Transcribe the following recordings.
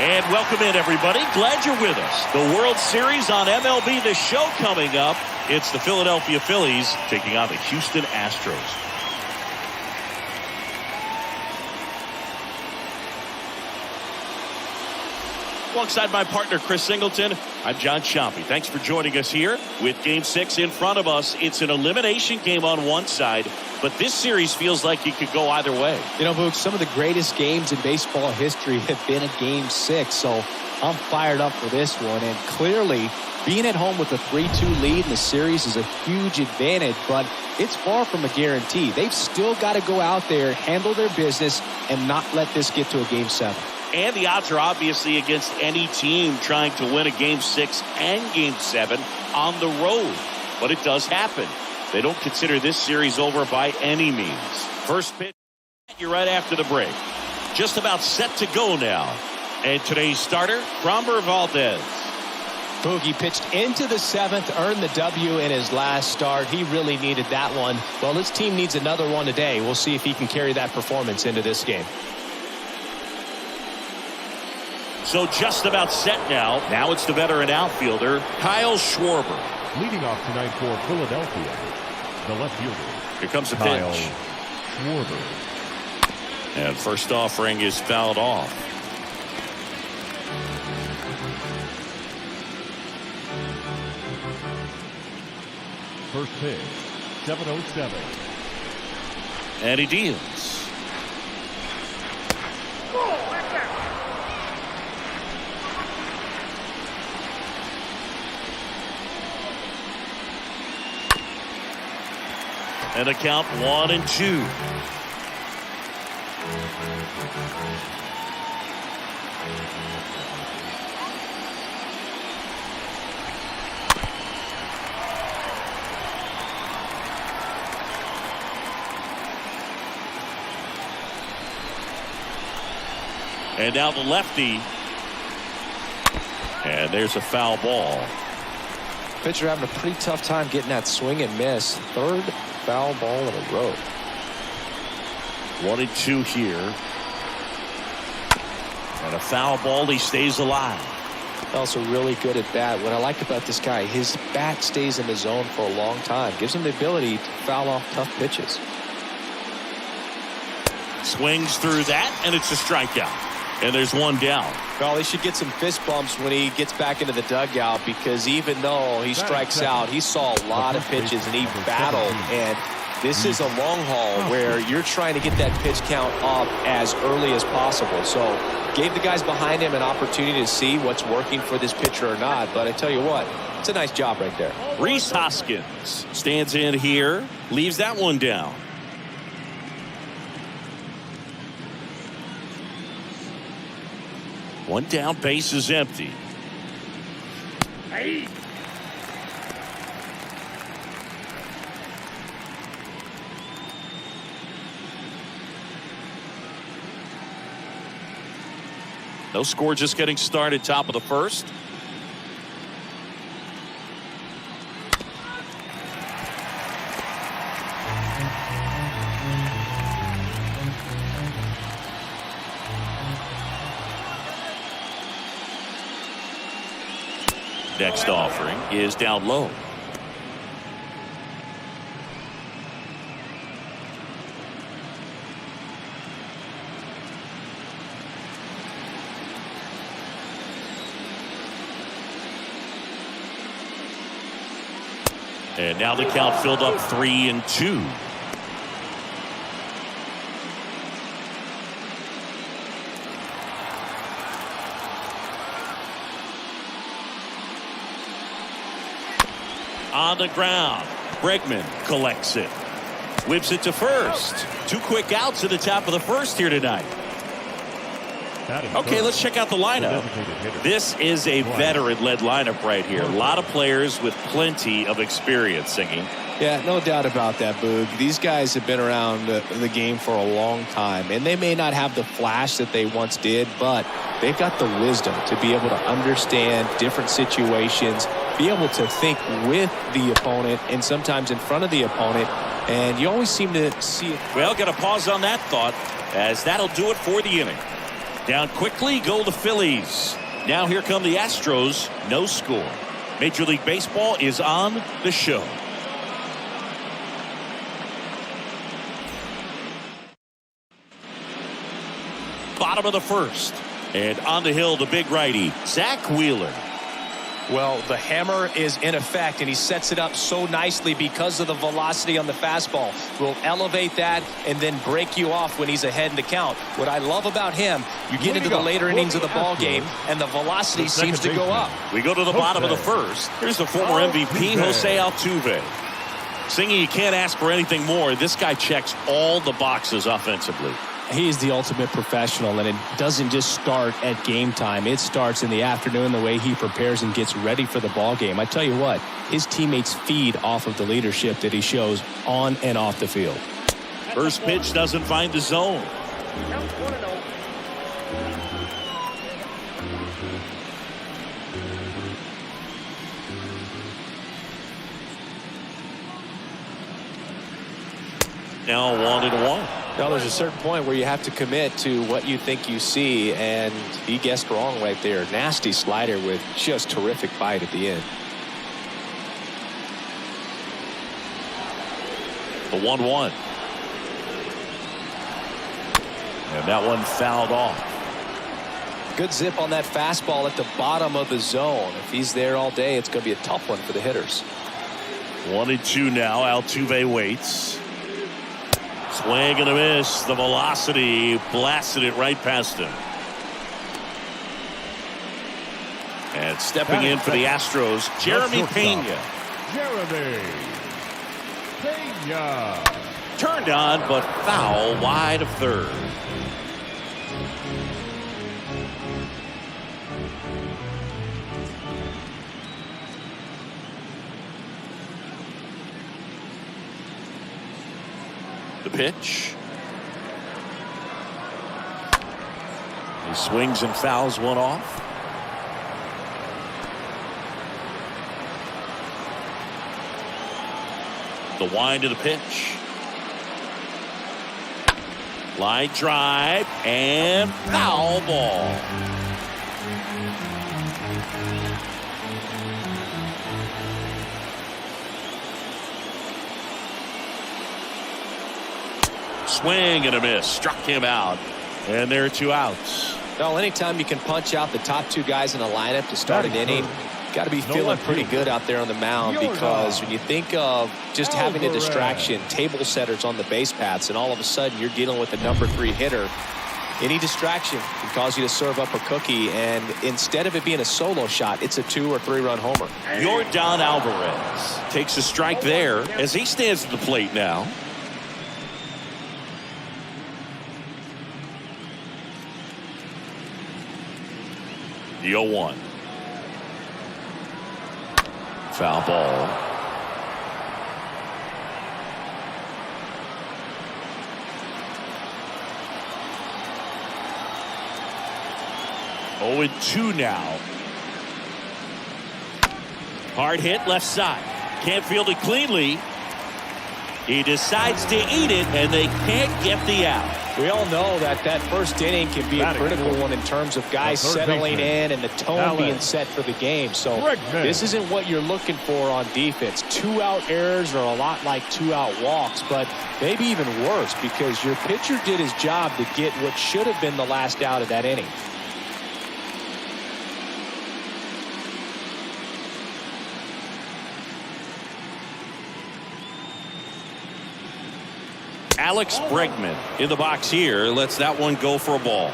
And welcome in, everybody. Glad you're with us. The World Series on MLB The Show coming up. It's the Philadelphia Phillies taking on the Houston Astros. Alongside my partner, Chris Singleton, I'm John Chompy. Thanks for joining us here with Game 6 in front of us. It's an elimination game on one side, but this series feels like it could go either way. You know, Boog, some of the greatest games in baseball history have been a Game 6, so I'm fired up for this one. And clearly, being at home with a 3-2 lead in the series is a huge advantage, but it's far from a guarantee. They've still got to go out there, handle their business, and not let this get to a Game 7. And the odds are obviously against any team trying to win a Game 6 and Game 7 on the road. But it does happen. They don't consider this series over by any means. First pitch, you're right after the break. Just about set to go now. And today's starter, Framber Valdez. Boogie pitched into the 7th, earned the W in his last start. He really needed that one. Well, his team needs another one today. We'll see if he can carry that performance into this game. So just about set now. Now it's the veteran outfielder, Kyle Schwarber. Leading off tonight for Philadelphia, the left fielder. Here comes the Kyle pitch. Schwarber. And first offering is fouled off. First pitch, 7:07. And he deals. And a count 1-2. And now the lefty. And there's a foul ball. Pitcher having a pretty tough time getting that swing and miss. Third foul ball in a row. 1-2 here. And a foul ball. He stays alive. Also really good at bat. What I like about this guy, his bat stays in the zone for a long time. Gives him the ability to foul off tough pitches. Swings through that, and it's a strikeout. And there's one down. Well, he should get some fist bumps when he gets back into the dugout, because even though he strikes out, he saw a lot of pitches and he battled. And this is a long haul where you're trying to get that pitch count up as early as possible. So gave the guys behind him an opportunity to see what's working for this pitcher or not. But I tell you what, it's a nice job right there. Rhys Hoskins stands in here, leaves that one down. One down, base is empty. Hey. No score, just getting started, top of the first. Next offering is down low. And now the count filled up 3-2. On the ground, Bregman collects it. Whips it to first. 2 quick outs at the top of the first here tonight. Okay, let's check out the lineup. This is a veteran-led lineup right here. A lot of players with plenty of experience singing. Yeah, no doubt about that, Boog. These guys have been around the game for a long time, and they may not have the flash that they once did, but they've got the wisdom to be able to understand different situations, be able to think with the opponent and sometimes in front of the opponent, and you always seem to see it. Well, got to pause on that thought, as that'll do it for the inning. Down quickly go the Phillies. Now here come the Astros. No score. Major League Baseball is on the show. Bottom of the first. And on the hill, the big righty, Zach Wheeler. Well, the hammer is in effect, and he sets it up so nicely because of the velocity on the fastball. Will elevate that and then break you off when he's ahead in the count. What I love about him, you get into the later innings of the ball game, and the velocity seems to go up. We go to the bottom of the first. Here's the former MVP, Shohei Ohtani. Singing, you can't ask for anything more. This guy checks all the boxes offensively. He's the ultimate professional, and it doesn't just start at game time. It starts in the afternoon, the way he prepares and gets ready for the ball game. I tell you what, his teammates feed off of the leadership that he shows on and off the field. First pitch doesn't find the zone. Now 1-1. Now there's a certain point where you have to commit to what you think you see, and he guessed wrong right there. Nasty slider with just terrific bite at the end. The 1-1. And that one fouled off. Good zip on that fastball at the bottom of the zone. If he's there all day, it's going to be a tough one for the hitters. 1-2 now. Altuve waits. Swing and a miss. The velocity blasted it right past him. And stepping in for the Astros, Jeremy Pena. Jeremy Pena. Turned on, but foul wide of third. The pitch. He swings and fouls one off. The wind of the pitch. Line drive and foul ball. Swing and a miss. Struck him out. And there are 2 outs. Well, anytime you can punch out the top 2 guys in a lineup to start an inning, got to be feeling pretty good out there on the mound, because when you think of just having a distraction, table setters on the base paths, and all of a sudden you're dealing with the number 3 hitter, any distraction can cause you to serve up a cookie, and instead of it being a solo shot, it's a 2 or 3 run homer. Yordan Alvarez takes a strike there as he stands at the plate now. The 0-1. Foul ball. Oh, 2 now. Hard hit left side. Can't field it cleanly. He decides to eat it, and they can't get the out. We all know that that first inning can be a critical one in terms of guys settling in and the tone being set for the game. So this isn't what you're looking for on defense. 2-out errors are a lot like 2-out walks, but maybe even worse, because your pitcher did his job to get what should have been the last out of that inning. Alex Bregman in the box here lets that one go for a ball.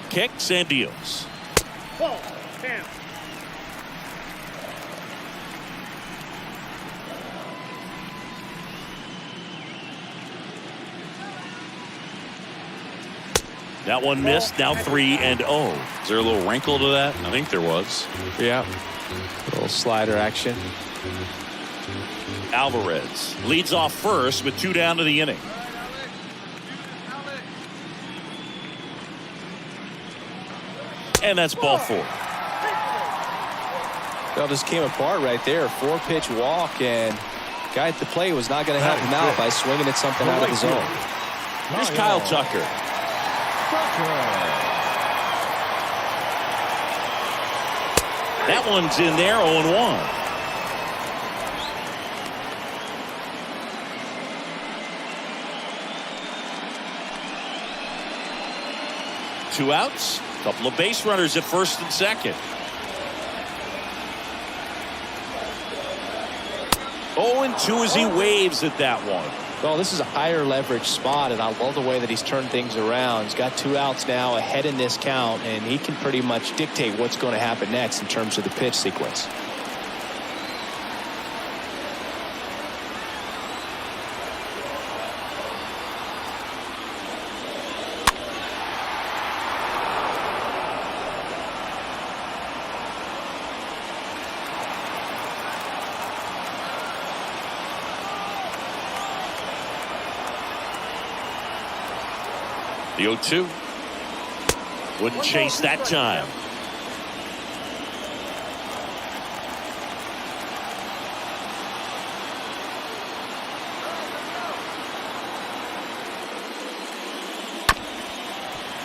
Kicks and deals. Ball, 10. That one missed. Now 3-0. Is there a little wrinkle to that? I think there was. Yeah. A little slider action. Alvarez leads off first with 2 down to the inning. And that's ball 4. Well, just came apart right there. 4-pitch walk, and Guy at the plate was not going to help him out by swinging at something out of the zone. Here's Kyle Tucker. That one's in there, 0-1. Two outs, a couple of base runners at first and second. 0-2 as he waves at that one. Well, this is a higher leverage spot, and I love the way that he's turned things around. He's got 2 outs now ahead in this count, and he can pretty much dictate what's going to happen next in terms of the pitch sequence. The 0-2. Wouldn't chase that time.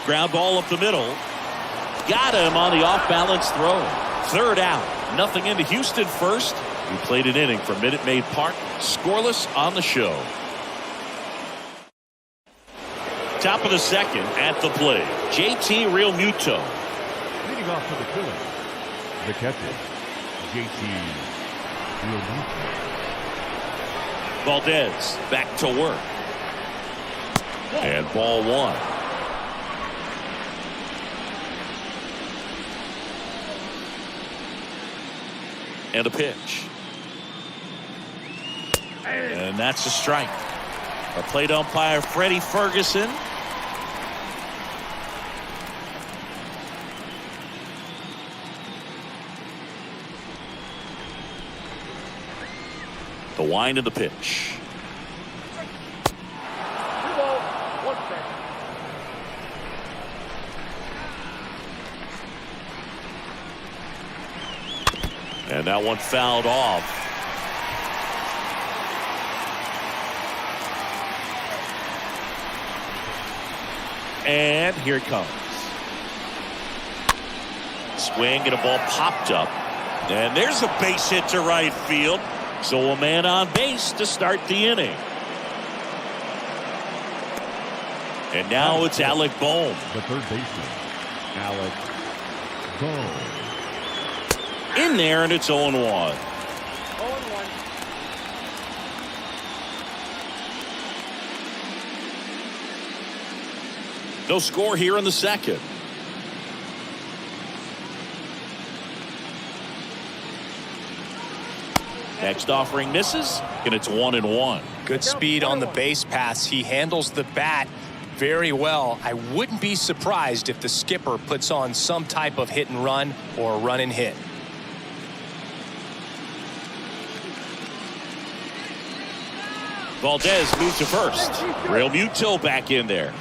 Ground ball up the middle. Got him on the off-balance throw. Third out. Nothing into Houston first. We played an inning from Minute Maid Park. Scoreless on the show. Top of the second at the plate. JT Realmuto. Leading off for the Phillies, the catcher, JT Realmuto. Valdez back to work. And ball 1. And a pitch. And that's a strike. Our plate umpire, Freddie Ferguson. The wind of the pitch. 2 balls, 1 strike. And that one fouled off. And here it comes. Swing and a ball popped up. And there's a base hit to right field. So a man on base to start the inning. And now it's Alec Bohm. The third baseman, Alec Bohm. In there, and it's 0-1. 0-1. No score here in the second. Next offering misses, and it's 1-1. Good speed on the base paths. He handles the bat very well. I wouldn't be surprised if the skipper puts on some type of hit and run or run and hit. Valdez moves to first. Realmuto back in there.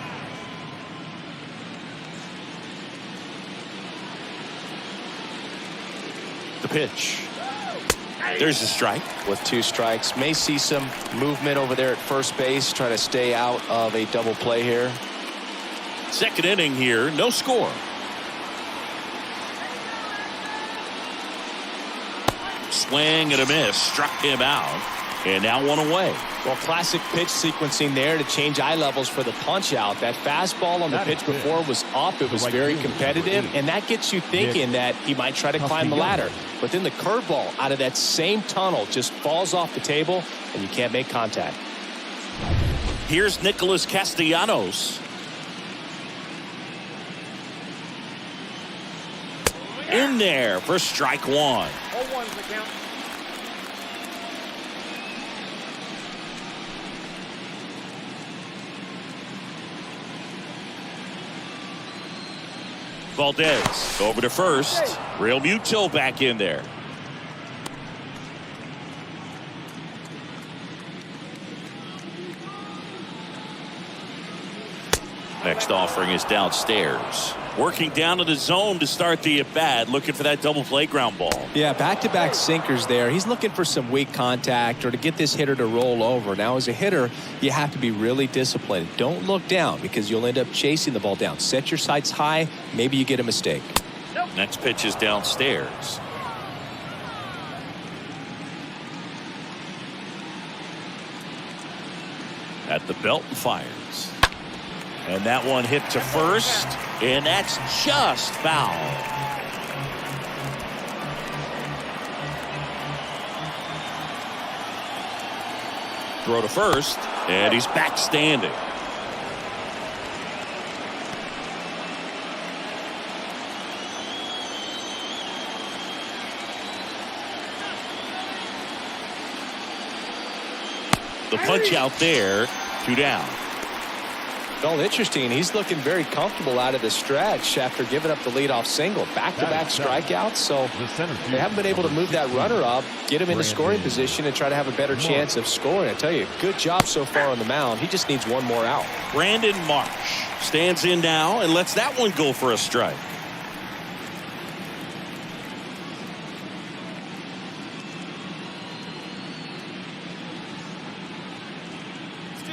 The pitch. There's a strike. With 2 strikes, may see some movement over there at first base, try to stay out of a double play here. Second inning here, no score. Swing and a miss, struck him out, and now 1 away. Well, classic pitch sequencing there to change eye levels for the punch out. That fastball on the pitch before was up. It was very competitive, and that gets you thinking that he might try to climb the ladder. But then the curveball out of that same tunnel just falls off the table, and you can't make contact. Here's Nicholas Castellanos. In there for strike 1. 0-1's the count. Valdez over to first. Realmuto back in there. Next offering is downstairs. Working down to the zone to start the at-bat, looking for that double play ground ball. Yeah, back-to-back sinkers there. He's looking for some weak contact or to get this hitter to roll over. Now, as a hitter, you have to be really disciplined. Don't look down because you'll end up chasing the ball down. Set your sights high. Maybe you get a mistake. Next pitch is downstairs. At the belt and fires. And that one hit to first, and that's just foul. Throw to first, and he's back standing. The punch out there, 2 down. Well, interesting. He's looking very comfortable out of the stretch after giving up the leadoff single. Back-to-back strikeouts, so they haven't been able to move that runner up, get him into scoring position, and try to have a better chance of scoring. I tell you, good job so far on the mound. He just needs one more out. Brandon Marsh stands in now and lets that one go for a strike.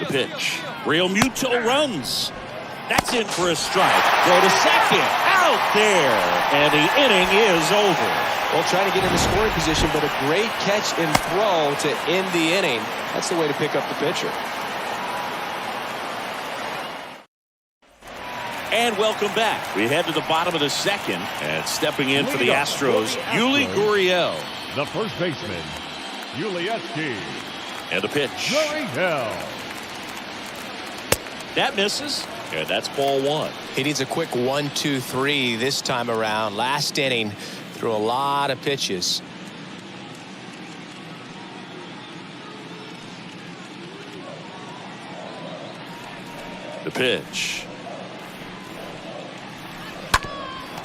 The pitch. Real Muto runs. That's in for a strike. Throw to second. Out there. And the inning is over. Well, trying to get in the scoring position, but a great catch and throw to end the inning. That's the way to pick up the pitcher. And welcome back. We head to the bottom of the second. And stepping in for the Astros, Yuli Gurriel. The first baseman, Yuli. And the pitch. Gurriel. That misses, and that's ball 1. He needs a quick 1-2-3 this time around. Last inning, threw a lot of pitches. The pitch.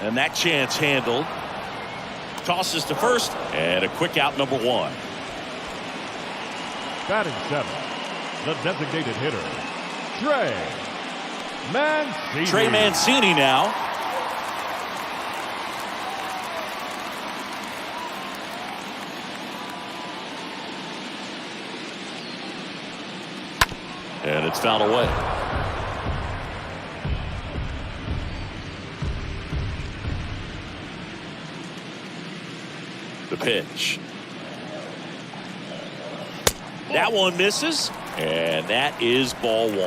And that chance handled. Tosses to first, and a quick out, number 1. Batting 7th, the designated hitter, Trey Mancini now. And it's fouled away. The pitch. That one misses. And that is ball 1.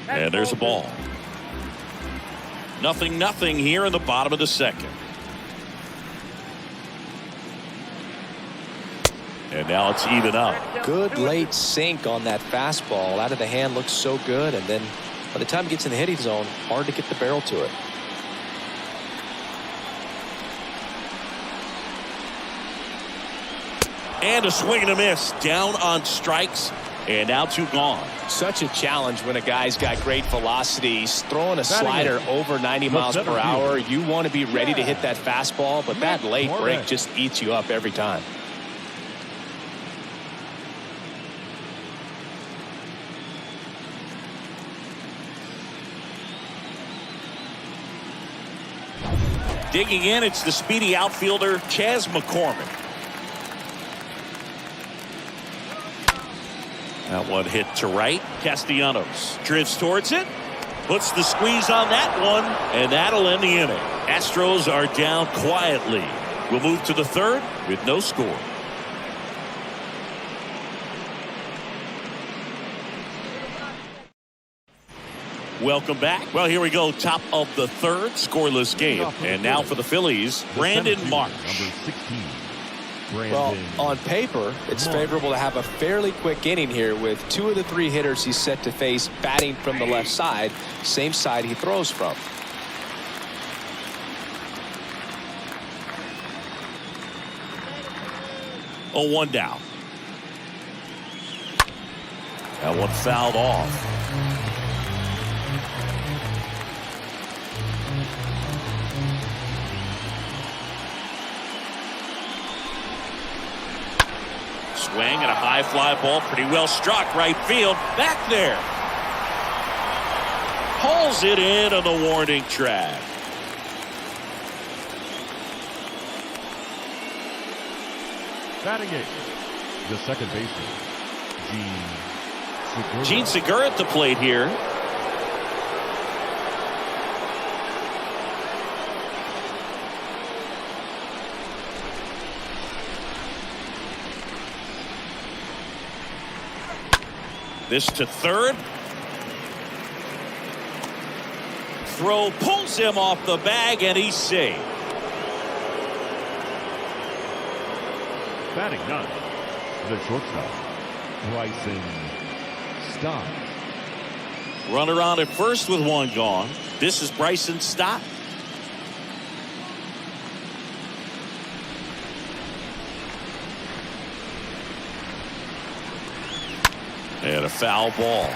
And there's a ball. 0-0 here in the bottom of the second. And now it's even up. Good late sink on that fastball. Out of the hand looks so good, and then by the time it gets in the hitting zone, hard to get the barrel to it. And a swing and a miss. Down on strikes. And now 2 gone. Such a challenge when a guy's got great velocity. He's throwing a slider over 90 miles per hour. You want to be ready to hit that fastball, but that late break just eats you up every time. Digging in, it's the speedy outfielder, Chas McCormick. That one hit to right. Castellanos drifts towards it. Puts the squeeze on that one, and that'll end the inning. Astros are down quietly. We'll move to the third with no score. Welcome back. Well, here we go. Top of the third, scoreless game. And now for the Phillies, Brandon Marsh. Number 16. Well, on paper, it's favorable to have a fairly quick inning here with 2 of the 3 hitters he's set to face batting from the left side, same side he throws from. Oh, 1 down. That one fouled off. Swing and a high fly ball, pretty well struck right field. Back there. Pulls it in on the warning track. Batting eighth, the second baseman, Gene Segura at the plate here. This to third. Throw pulls him off the bag and he's safe. Batting ninth, the shortstop, Bryson Stott. Runner on at first with one gone. This is Bryson Stott. And a foul ball.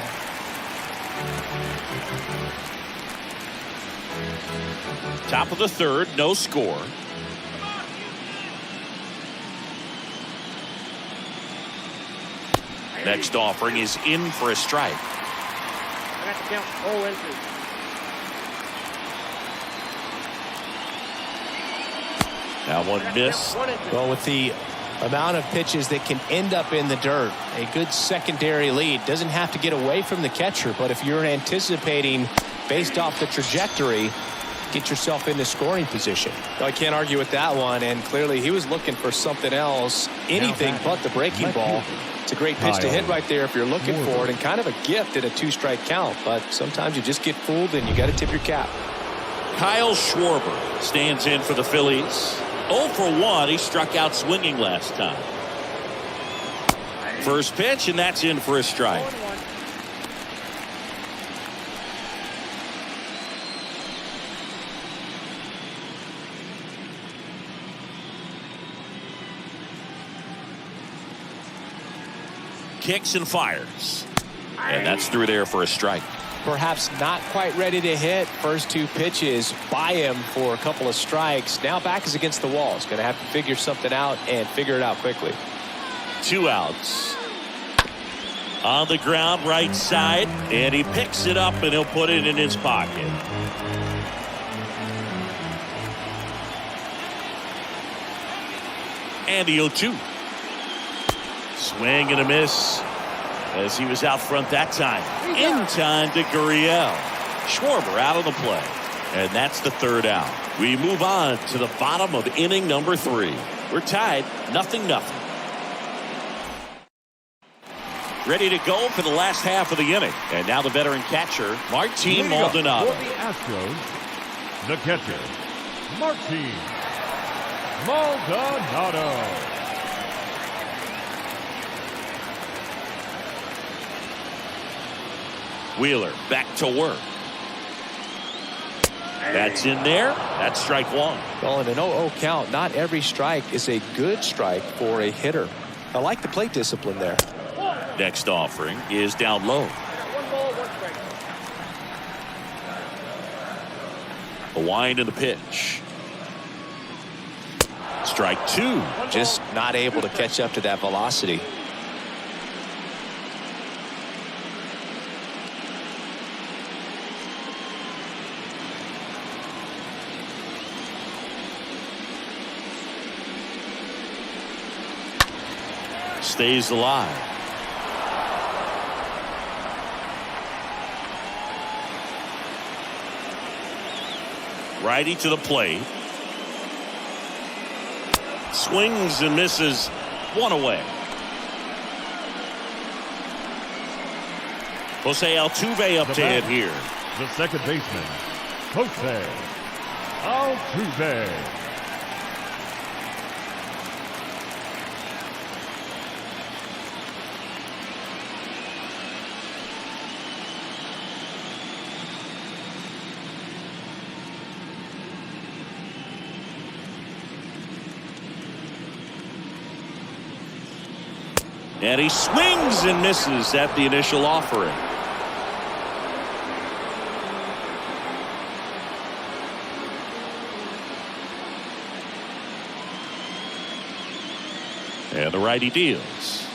Top of the third, no score. Next offering is in for a strike. I got to count 0-2. That one missed. Well, with the amount of pitches that can end up in the dirt, a good secondary lead. Doesn't have to get away from the catcher, but if you're anticipating based off the trajectory, get yourself into scoring position. No, I can't argue with that one, and clearly he was looking for something else, anything but the breaking ball. It's a great pitch to hit right there if you're looking for it, and kind of a gift at a two-strike count, but sometimes you just get fooled and you got to tip your cap. Kyle Schwarber stands in for the Phillies. 0 for 1. He struck out swinging last time. First pitch, and that's in for a strike. Kicks and fires. And that's through there for a strike. Perhaps not quite ready to hit. First two pitches by him for a couple of strikes. Now back is against the wall. He's going to have to figure something out and figure it out quickly. 2 outs. On the ground, right side, and he picks it up and he'll put it in his pocket. And the 0-2. Swing and a miss as he was out front that time. In time to Gurriel. Schwarber out of the play. And that's the third out. We move on to the bottom of inning number 3. We're tied 0-0. Ready to go for the last half of the inning. And now the veteran catcher, Martin Maldonado. For the Astros, the catcher, Martin Maldonado. Wheeler back to work. That's in there. That's strike one. Well, in an 0-0 count, not every strike is a good strike for a hitter. I like the plate discipline there. Next offering is down low. 1 ball, 1 strike. A wind and the pitch. Strike 2. Just not able to catch up to that velocity. Stays alive. Righty to the plate. Swings and misses. 1 away. Jose Altuve up to hit here. The second baseman, Jose Altuve. And he swings and misses at the initial offering. And the righty deals.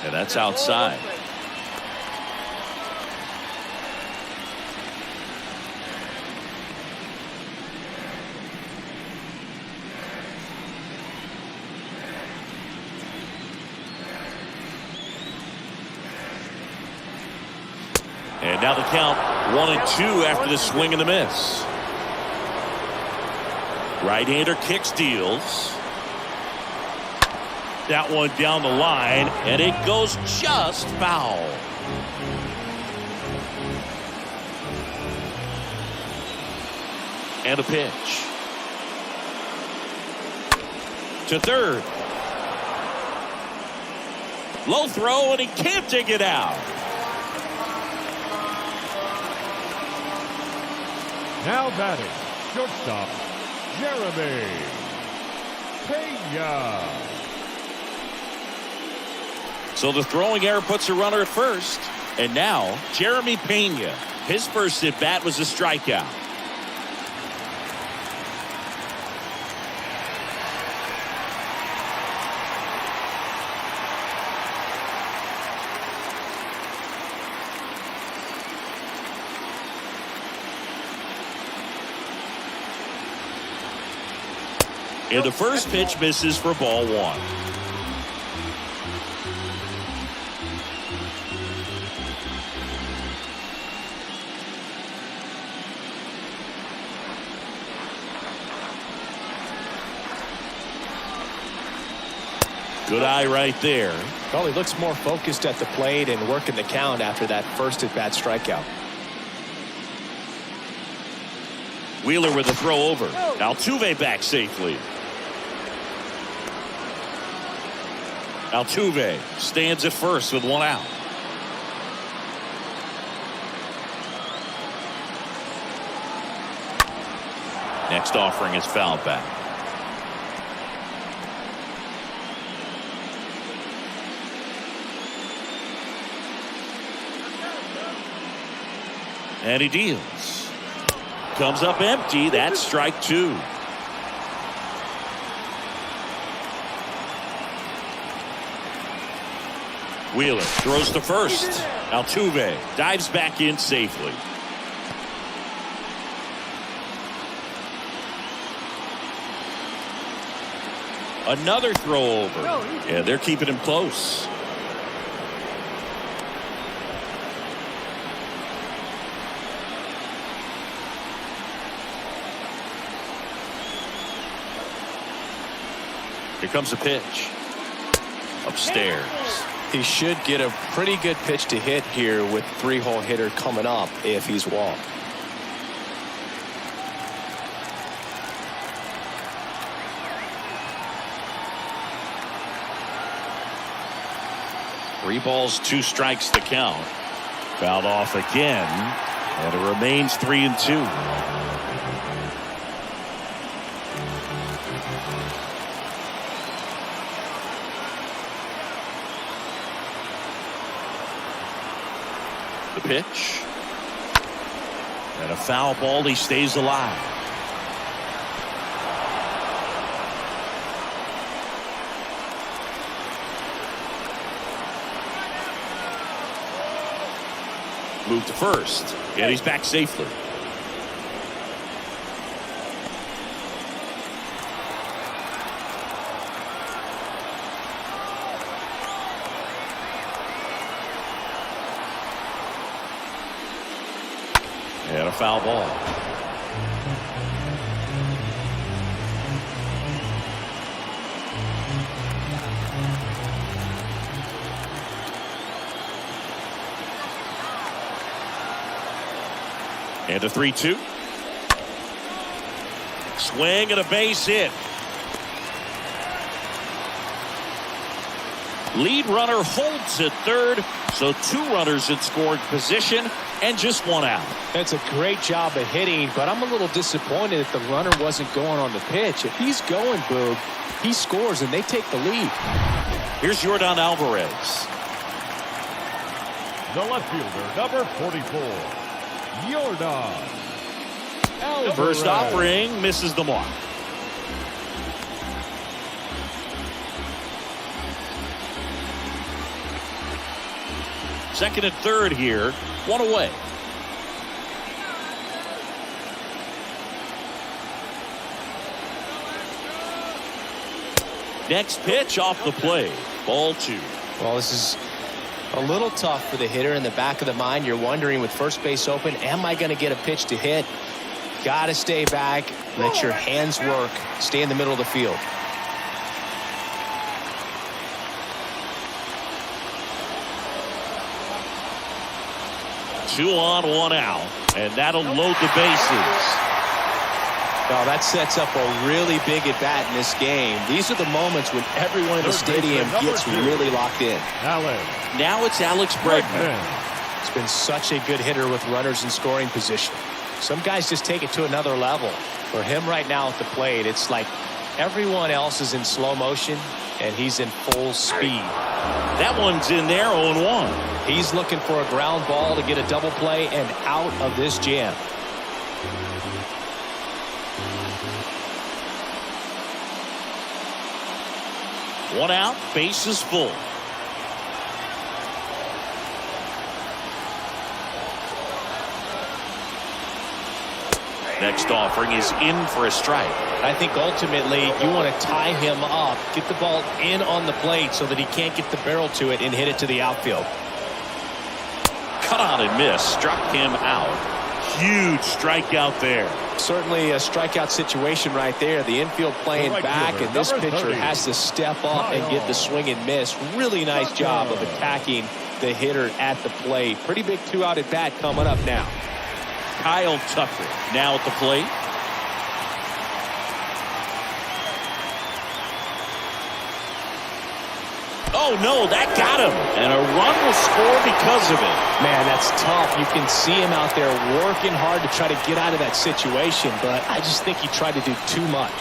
And that's outside. And now the count 1-2 after the swing and the miss. Right-hander kicks, deals. That one down the line, and it goes just foul. And a pitch. To third. Low throw, and he can't dig it out. Now batting, shortstop, Jeremy Pena. So the throwing error puts a runner at first. And now, Jeremy Pena. His first at-bat was a strikeout. And the first pitch misses for ball one. Good eye right there. Well, he looks more focused at the plate and working the count after that first at-bat strikeout. Wheeler with a throw over. Altuve back safely. Altuve stands at first with one out. Next offering is fouled back. And he deals. Comes up empty. That's strike two. Wheeler throws to first. Altuve dives back in safely. Another throw over. Yeah, they're keeping him close. Here comes a pitch. Upstairs. He should get a pretty good pitch to hit here with three-hole hitter coming up if he's walked. Three balls, two strikes the count. Fouled off again, and it remains 3-2. The pitch. And a foul ball. He stays alive. Move to first. And he's back safely. And a foul ball. And a 3-2. Swing and a base hit. Lead runner holds at third, so two runners in scoring position and just one out. That's a great job of hitting, but I'm a little disappointed that the runner wasn't going on the pitch. If he's going, Boog, he scores and they take the lead. Here's Yordan Alvarez. The left fielder, number 44, Yordan Alvarez. First offering misses the mark. Second and third here. One away. Next pitch off the play. Ball 2. Well, this is a little tough for the hitter. In the back of the mind, you're wondering with first base open, am I going to get a pitch to hit? Got to stay back. Let your hands work. Stay in the middle of the field. Two on, one out. And that'll load the bases. Now that sets up a really big at bat in this game. These are the moments when everyone in the stadium gets really locked in. Now it's Alex Bregman. It's been such a good hitter with runners in scoring position. Some guys just take it to another level. For him right now at the plate, it's like everyone else is in slow motion and he's in full speed. That one's in there, 0-1. He's looking for a ground ball to get a double play and out of this jam. One out, bases full. Next offering is in for a strike. I think ultimately you want to tie him up, get the ball in on the plate so that he can't get the barrel to it and hit it to the outfield. Cut out and miss, struck him out. Huge strikeout there. Certainly a strikeout situation right there. The infield playing back, and this pitcher has to step up and get the swing and miss. Really nice job of attacking the hitter at the plate. Pretty big 2-out at bat coming up now. Kyle Tucker now at the plate. Oh no, that got him, and a run will score because of it. Man, that's tough. You can see him out there working hard to try to get out of that situation, but I just think he tried to do too much.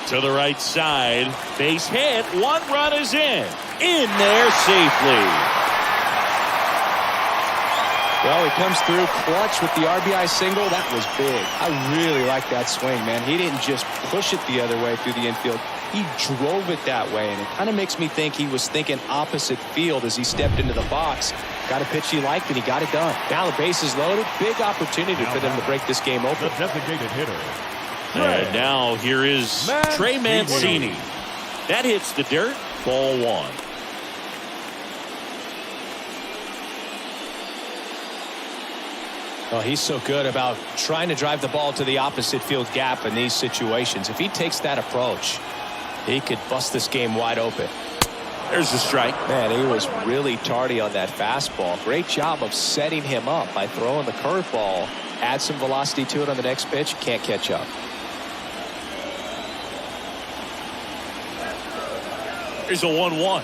To the right side, base hit, one run is in there safely. Well, he comes through clutch with the RBI single. That was big. I really like that swing, man. He didn't just push it the other way through the infield. He drove it that way, and it kind of makes me think he was thinking opposite field as he stepped into the box. Got a pitch he liked, and he got it done. Now the base is loaded. Big opportunity for them to break this game open. The designated hitter. And now here is Trey Mancini. That hits the dirt. Ball 1. Well, he's so good about trying to drive the ball to the opposite field gap in these situations. If he takes that approach, he could bust this game wide open. There's the strike. Man, he was really tardy on that fastball. Great job of setting him up by throwing the curveball. Add some velocity to it on the next pitch. Can't catch up. There's a 1-1.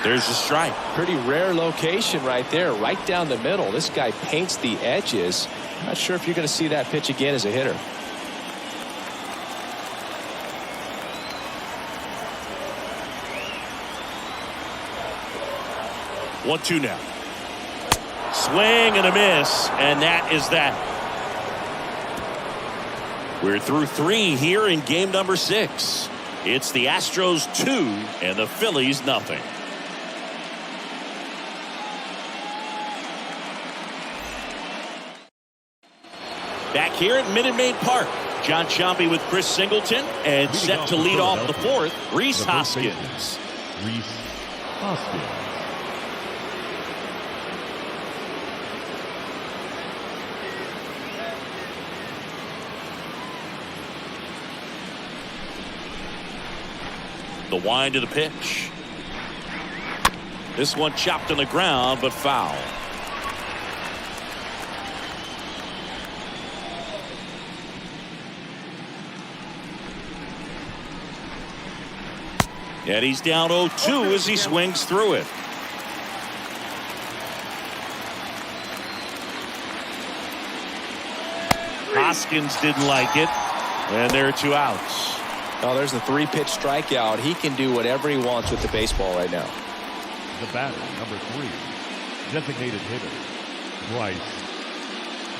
There's a strike. Pretty rare location right there, right down the middle. This guy paints the edges. Not sure if you're going to see that pitch again as a hitter. One, two now. Swing and a miss, and that is that. We're through 3 here in game number 6. It's the Astros 2 and the Phillies nothing. Back here at Minute Maid Park, John Sciambi with Chris Singleton, and set to lead off the 4th, Rhys Hoskins. Rhys Hoskins. The wind of the pitch. This one chopped on the ground, but foul. And he's down 0-2 as he swings through it. Hoskins didn't like it, and there are 2 outs. Oh, there's the 3-pitch strikeout. He can do whatever he wants with the baseball right now. The batter, number 3, designated hitter, Bryce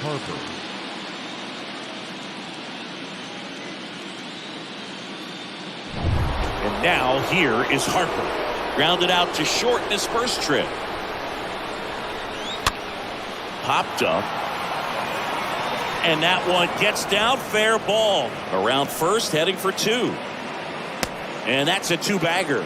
Harper. Now here is Harper. Grounded out to short in his first trip. Popped up. And that one gets down. Fair ball. Around first, heading for 2. And that's a 2-bagger.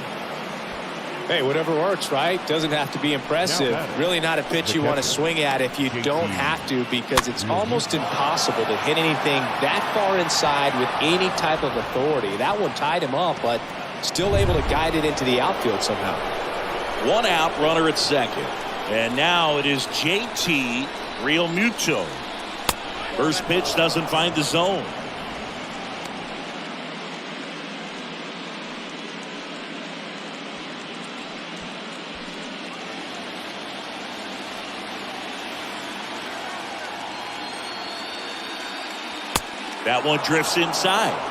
Hey, whatever works, right? Doesn't have to be impressive. Really not a pitch you want to swing at if you don't have to, because it's almost impossible to hit anything that far inside with any type of authority. That one tied him up, but still able to guide it into the outfield somehow. 1 out, runner at second. And now it is JT Realmuto. First pitch doesn't find the zone. That one drifts inside.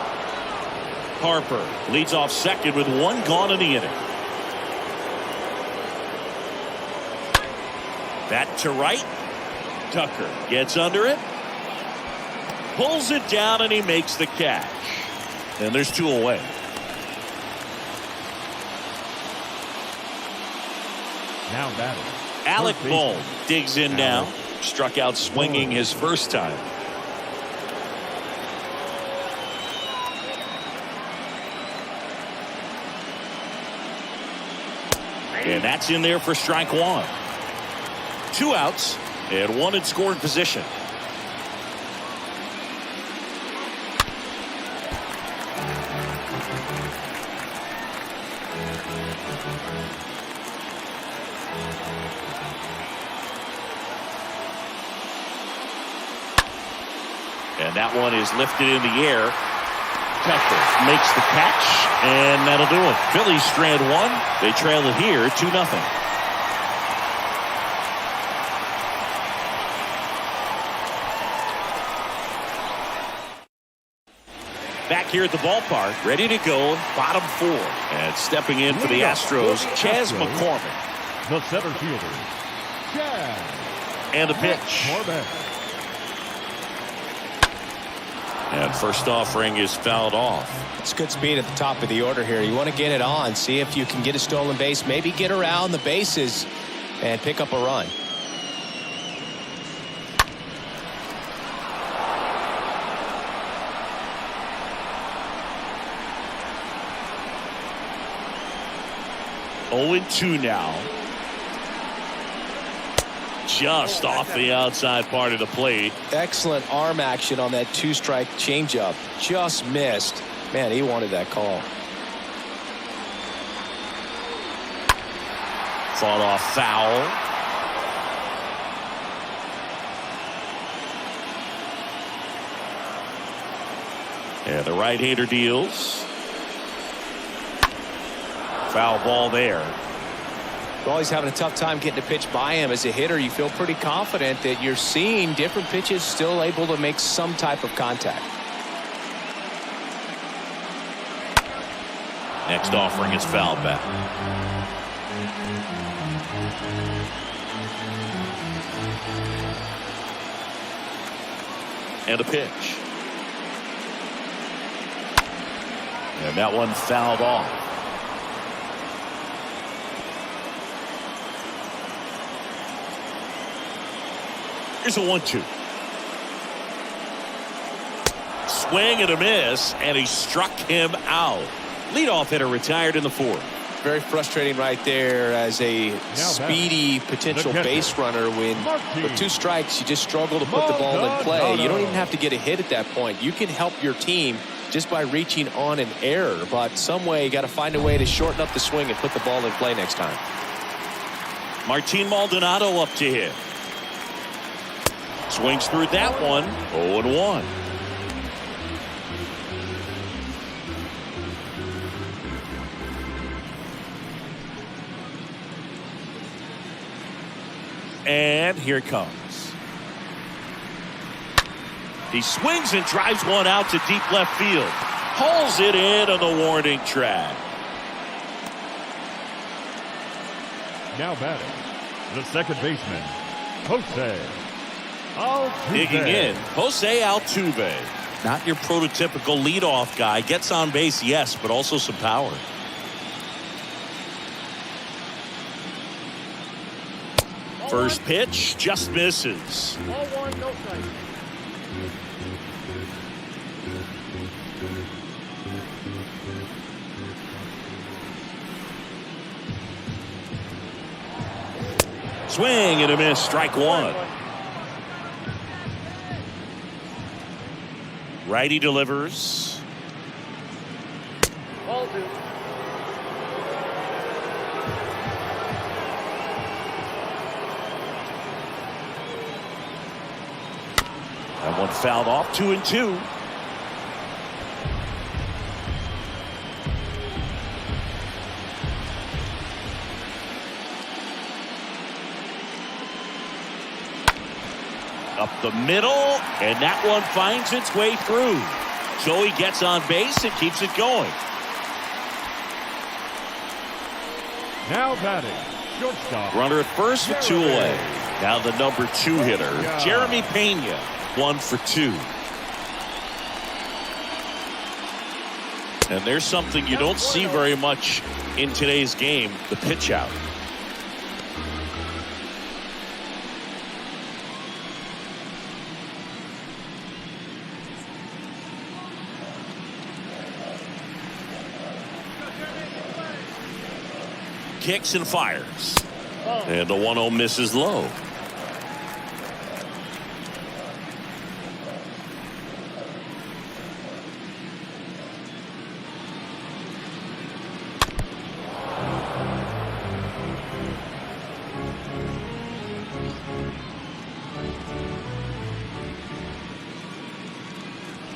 Harper leads off second with 1 gone in the inning. That to right. Tucker gets under it. Pulls it down and he makes the catch. And there's 2 away. Now batting. Alec Bohm digs in now. Struck out swinging his first time. And that's in there for strike 1. 2 outs and 1 in scoring position. And that one is lifted in the air. Tucker makes the catch, and that'll do it. Phillies strand 1. They trail it here 2-0. Back here at the ballpark, ready to go, bottom 4. And stepping in for the Astros, Chas McCormick. The center fielder, Chas. And the pitch. And first offering is fouled off. It's good speed at the top of the order here. You want to get it on, see if you can get a stolen base, maybe get around the bases and pick up a run. Oh, 0-2 now. Just off the outside part of the plate. Excellent arm action on that 2-strike changeup. Just missed. Man, he wanted that call. Fought off foul. And the right-hander deals. Foul ball there. Well, he's having a tough time getting a pitch by him. As a hitter, you feel pretty confident that you're seeing different pitches still able to make some type of contact. Next offering is fouled back. And a pitch. And that one fouled off. Here's a 1-2. Swing and a miss, and he struck him out. Leadoff hitter retired in the 4th. Very frustrating right there as a speedy potential base runner. When with 2 strikes, you just struggle to put the ball in play. You don't even have to get a hit at that point. You can help your team just by reaching on an error. But some way, you got to find a way to shorten up the swing and put the ball in play next time. Martin Maldonado up to hit. Swings through that one. 0-1. And here it comes. He swings and drives one out to deep left field. Pulls it in on the warning track. Now batting, the second baseman, Jose Altuve. Digging in, Jose Altuve. Not your prototypical leadoff guy. Gets on base, yes, but also some power. First pitch just misses. Ball one, no strike. Swing and a miss, strike one. Righty delivers. Ball two. That one fouled off, 2-2. Up the middle, and that one finds its way through. Joey gets on base and keeps it going. Now batting, shortstop. Runner at first with 2 away. Now the number 2 hitter, Jeremy Pena, 1 for 2. And there's something you don't see very much in today's game, the pitch out. Kicks and fires. And the 1-0 misses low.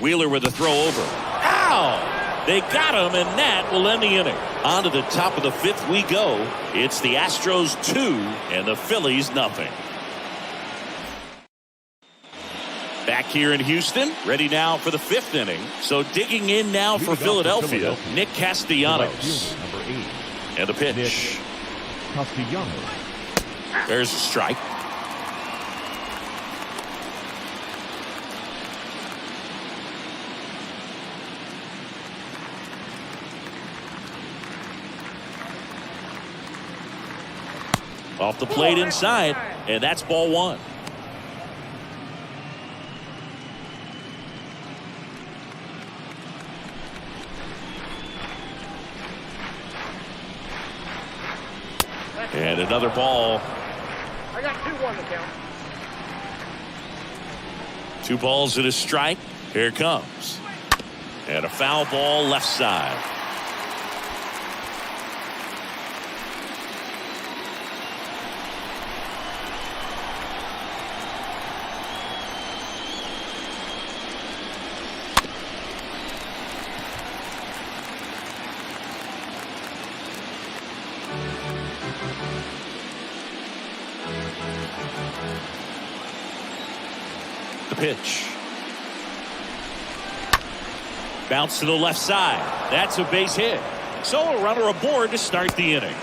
Wheeler with a throw over. Ow! They got him, and that will end the inning. On to the top of the 5th we go. It's the Astros 2 and the Phillies nothing. Back here in Houston, ready now for the 5th inning. So digging in now for Philadelphia, Nick Castellanos. Number 8. And the pitch. Castellanos. There's a strike. Off the plate inside, and that's ball 1. And another ball. I got 2-1 to count. 2 balls and a strike. Here it comes. And a foul ball left side. The pitch. Bounce to the left side. That's a base hit. So a runner aboard to start the inning.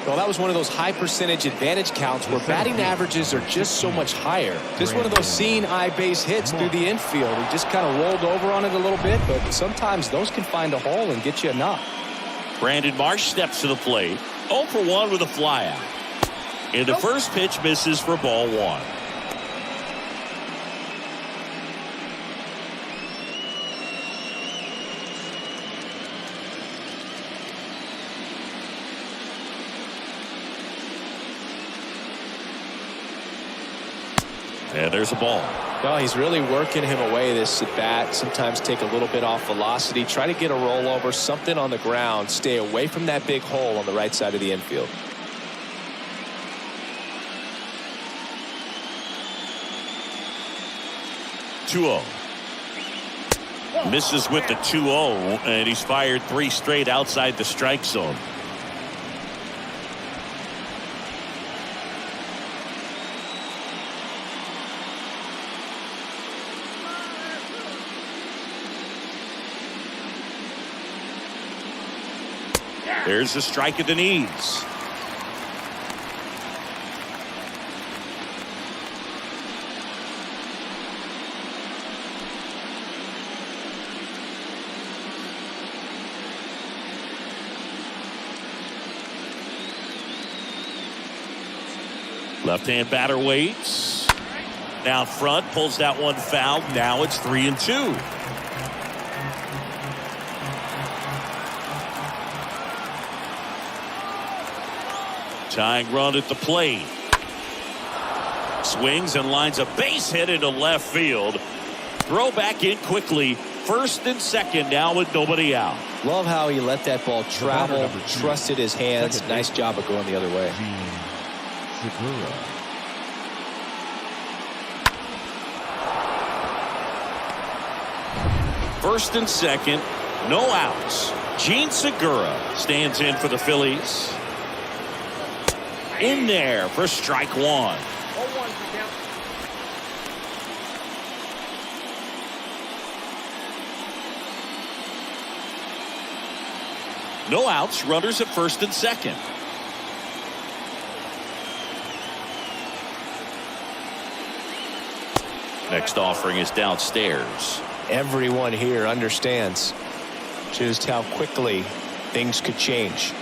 Well, that was one of those high percentage advantage counts where batting averages are just so much higher. Just one of those seeing eye base hits through the infield. He just kind of rolled over on it a little bit, but sometimes those can find a hole and get you a knock. Brandon Marsh steps to the plate. 0 for 1 with a flyout. And the first pitch misses for ball 1. And there's a ball. Well, he's really working him away this at bat. Sometimes take a little bit off velocity. Try to get a rollover, something on the ground. Stay away from that big hole on the right side of the infield. Two-0. Misses with the 2-0, and he's fired 3 straight outside the strike zone. There's the strike at the knees. Left-hand batter waits. Down front, pulls that one foul. Now it's 3-2. Tying run at the plate. Swings and lines a base hit into left field. Throw back in quickly. First and second now with nobody out. Love how he let that ball travel, trusted his hands. Nice job of going the other way. First and second, no outs. Gene Segura stands in for the Phillies. In there for strike one. 0-1 the count. No outs, runners at first and second. Next offering is downstairs. Everyone here understands just how quickly things could change.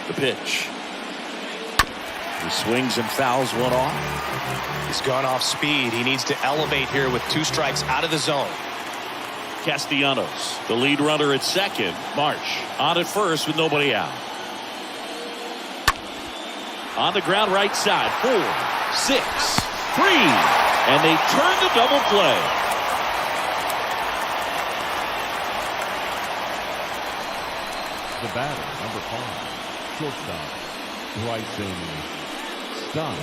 The pitch. He swings and fouls one off. He's gone off speed. He needs to elevate here with 2 strikes out of the zone. Castellanos, the lead runner at second. March on at first with nobody out. On the ground right side. 4, 6, 3. And they turn the double play. The batter, number 5, shortstop, Bryson Stott.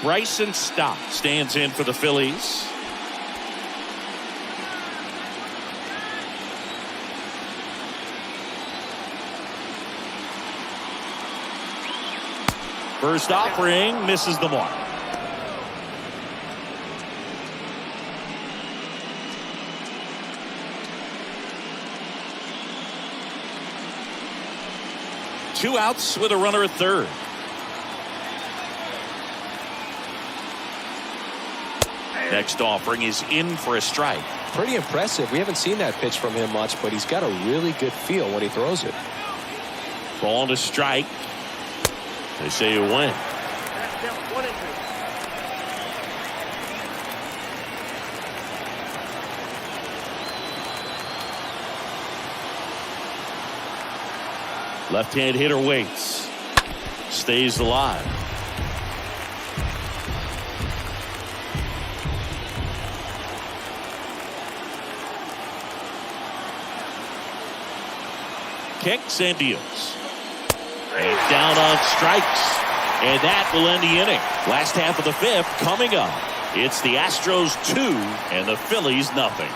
Bryson Stott stands in for the Phillies. First offering misses the mark. Two outs with a runner at third. Next offering is in for a strike. Pretty impressive. We haven't seen that pitch from him much, but he's got a really good feel when he throws it. Ball to strike. They say you win. That's count 1-2. Left-hand hitter waits. Stays alive. Kicks and deals. And down on strikes. And that will end the inning. Last half of the 5th coming up. It's the Astros 2 and the Phillies nothing.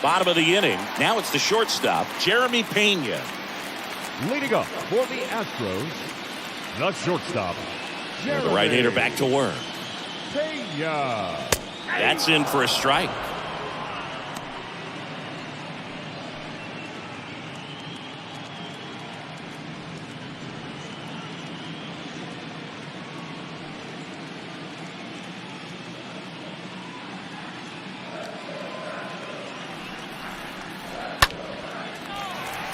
Bottom of the inning. Now it's the shortstop, Jeremy Pena. Leading up for the Astros, the shortstop, The right-hander back to work. Pena. That's in for a strike.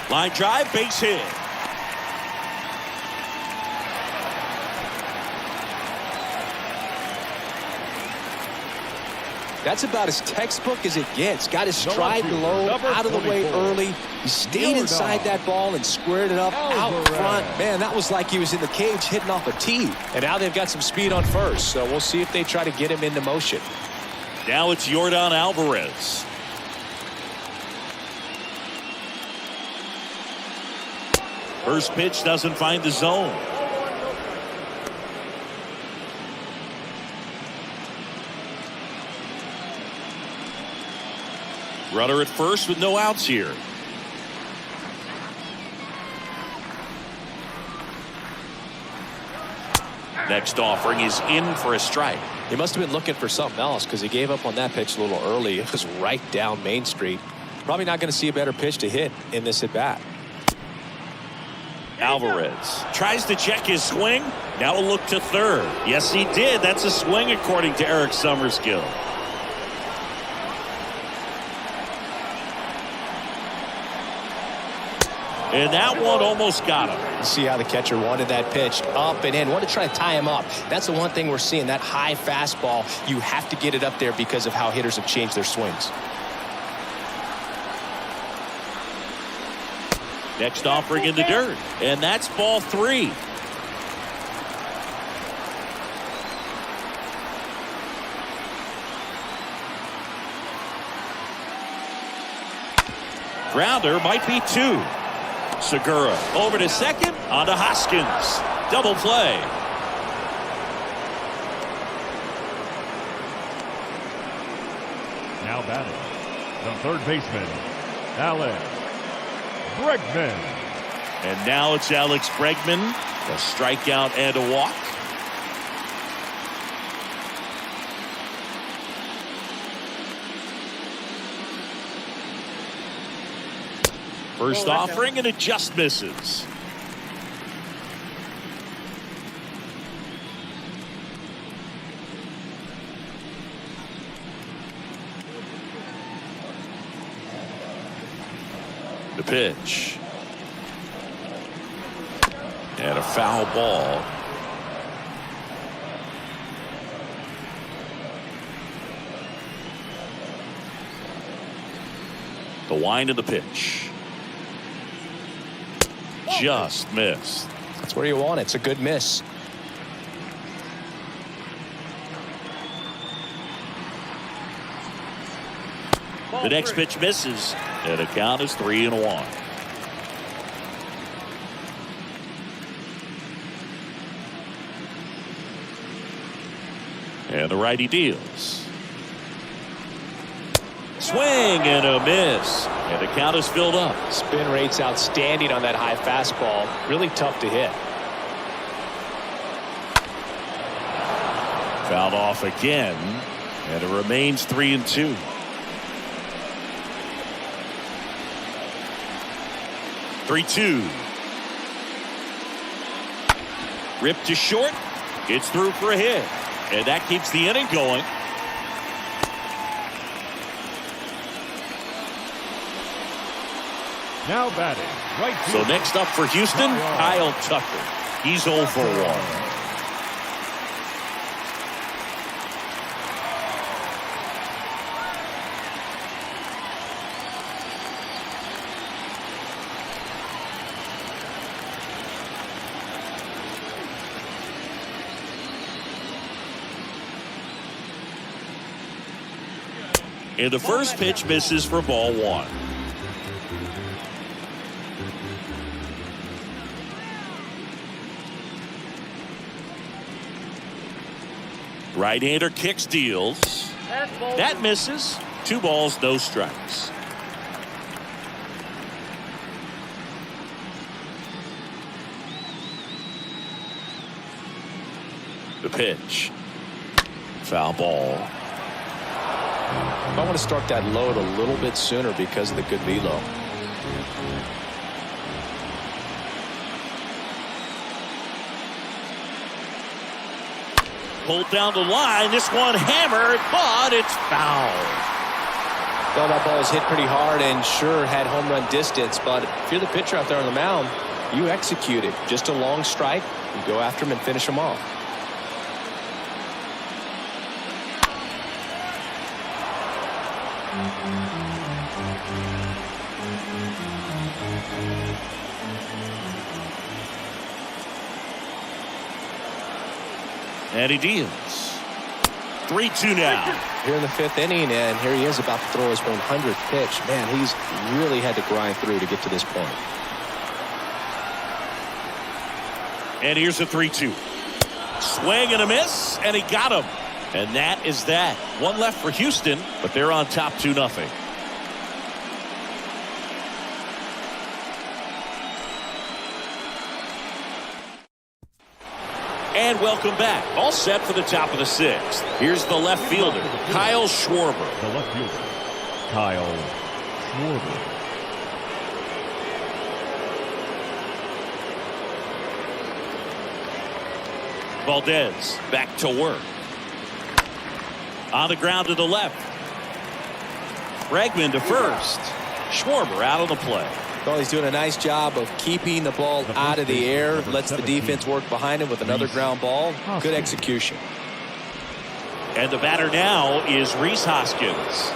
Line drive, base hit. That's about as textbook as it gets. Got his stride low, out of the way early. He stayed inside that ball and squared it up out front. Man, that was like he was in the cage hitting off a tee. And now they've got some speed on first, so we'll see if they try to get him into motion. Now it's Yordan Alvarez. First pitch doesn't find the zone. Runner at first with no outs here. Next offering is in for a strike. He must have been looking for something else because he gave up on that pitch a little early. It was right down Main Street. Probably not going to see a better pitch to hit in this at bat. Alvarez tries to check his swing. Now a look to third. Yes, he did. That's a swing according to Eric Summerskill. And that one almost got him. You see how the catcher wanted that pitch up and in. Wanted to try to tie him up. That's the one thing we're seeing. That high fastball, you have to get it up there because of how hitters have changed their swings. Next offering in the dirt. And that's ball 3. Grounder might be 2. Segura over to second, on to Hoskins. Double play. Now batting, the third baseman, Alex Bregman. And now it's Alex Bregman. A strikeout and a walk. First offering, and it just misses. The pitch. And a foul ball. The wind of the pitch. Just missed. That's where you want it. It's a good miss. The next pitch misses, and the count is 3-1. And the righty deals. Swing and a miss. And the count is filled up. Spin rate's outstanding on that high fastball. Really tough to hit. Fouled off again. And it remains 3-2. Three-two. Ripped to short. It's through for a hit. And that keeps the inning going. Now batting, right So field. next up for Houston, Kyle Tucker. He's 0 for 1. And the first pitch misses for ball 1. Right-hander kicks, deals. That misses. 2 balls, no strikes. The pitch. Foul ball. I want to start that load a little bit sooner because of the good velo. Pulled down the line. This one hammered, but it's foul. Well, that ball was hit pretty hard and sure had home run distance, but if you're the pitcher out there on the mound, you execute it. Just a long strike. You go after him and finish him off. And he deals. 3-2 now. Here in the 5th inning, and here he is about to throw his 100th pitch. Man, he's really had to grind through to get to this point. And here's a 3-2. Swing and a miss, and he got him. And that is that. One left for Houston, but they're on top 2-0. And welcome back. All set for the top of the 6th. Here's the left fielder, Kyle Schwarber. The left fielder, Kyle Schwarber. Valdez back to work. On the ground to the left. Bregman to first. Schwarber out on the play. Well, he's doing a nice job of keeping the ball out of the air. Lets the defense work behind him with another ground ball. Good execution. And the batter now is Rhys Hoskins.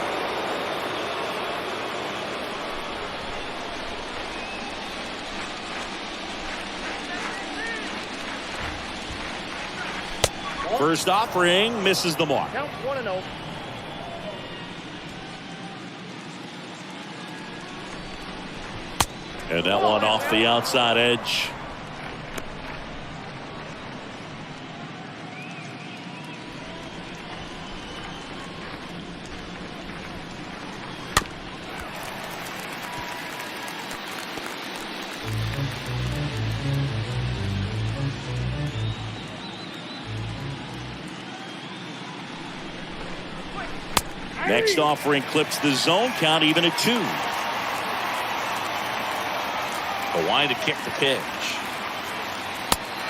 First offering misses the mark. Count 1-0. And that one off the outside edge. Next offering clips the zone count even at 2. A wind to kick the pitch.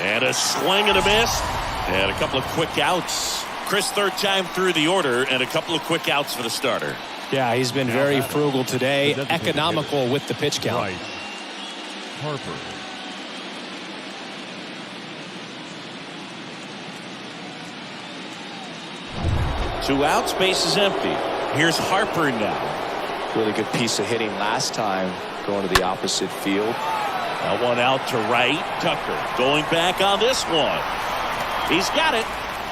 And a swing and a miss. And a couple of quick outs. Chris, third time through the order and a couple of quick outs for the starter. Yeah, he's been very frugal today. Economical with the pitch count. Right. Harper. Two outs, base is empty. Here's Harper now. Really good piece of hitting last time, going to the opposite field. That one out to right. Tucker going back on this one. He's got it.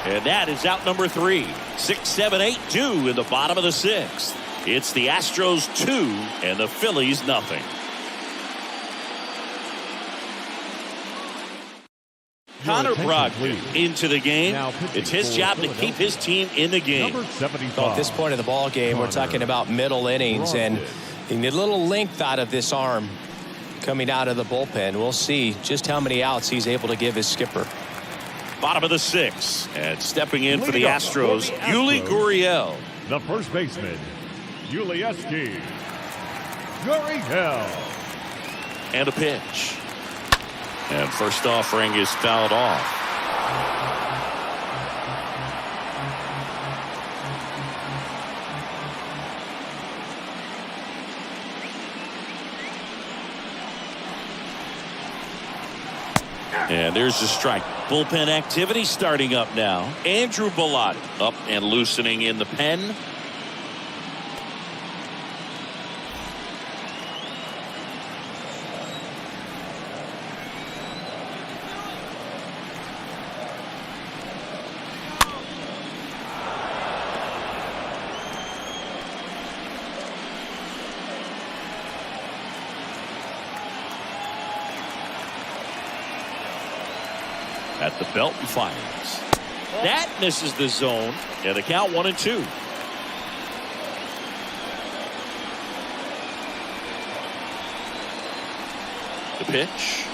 And that is out number 3. 6, 7, 8, 2 in the bottom of the 6th. It's the Astros 2 and the Phillies nothing. Connor Brogdon into the game. It's his job to keep his team in the game. Well, at this point in the ball game, we're talking about middle innings, and you need a little length out of this arm coming out of the bullpen. We'll see just how many outs he's able to give his skipper. Bottom of the 6th, and stepping in for the Astros, Yuli Gurriel. The first baseman, Yuli Gurriel. And a pitch. And first offering is fouled off. And there's the strike. Bullpen activity starting up now. Andrew Bellotti up and loosening in the pen. At the belt and fires. That misses the zone. And the count 1-2. The pitch.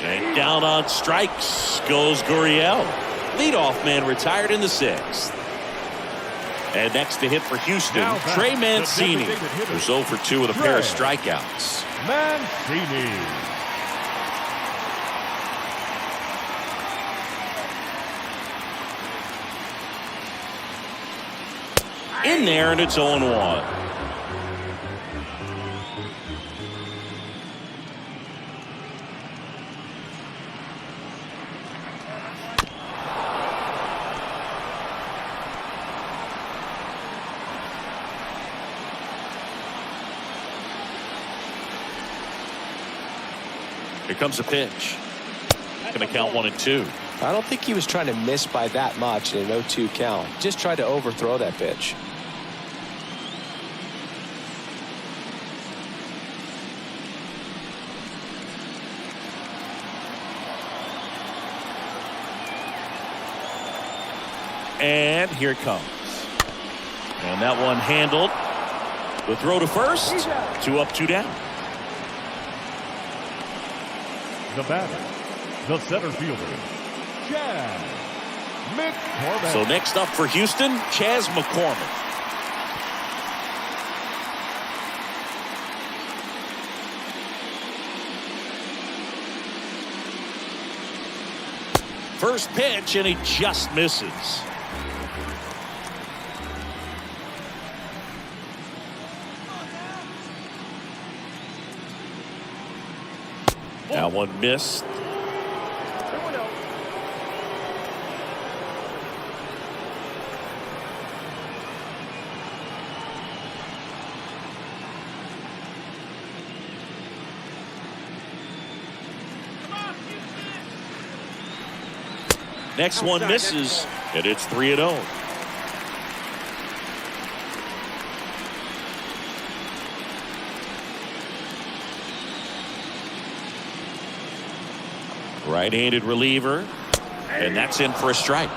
And down on strikes goes Gurriel. Leadoff man retired in the 6th. And next to hit for Houston, Trey Mancini, who's 0 for 2 with a pair of strikeouts. Mancini. In there, and it's 0-1. Here comes a pitch. Going to count 1-2. I don't think he was trying to miss by that much in an 0-2 count. Just tried to overthrow that pitch. And here it comes. And that one handled. The throw to first. 2 up, 2 down. The batter, the center fielder, Chad McCormick. So next up for Houston, Chaz McCormick. First pitch, and he just misses. That one missed. 2-0. Next one misses, and it's 3-0. Right-handed reliever, and that's in for a strike.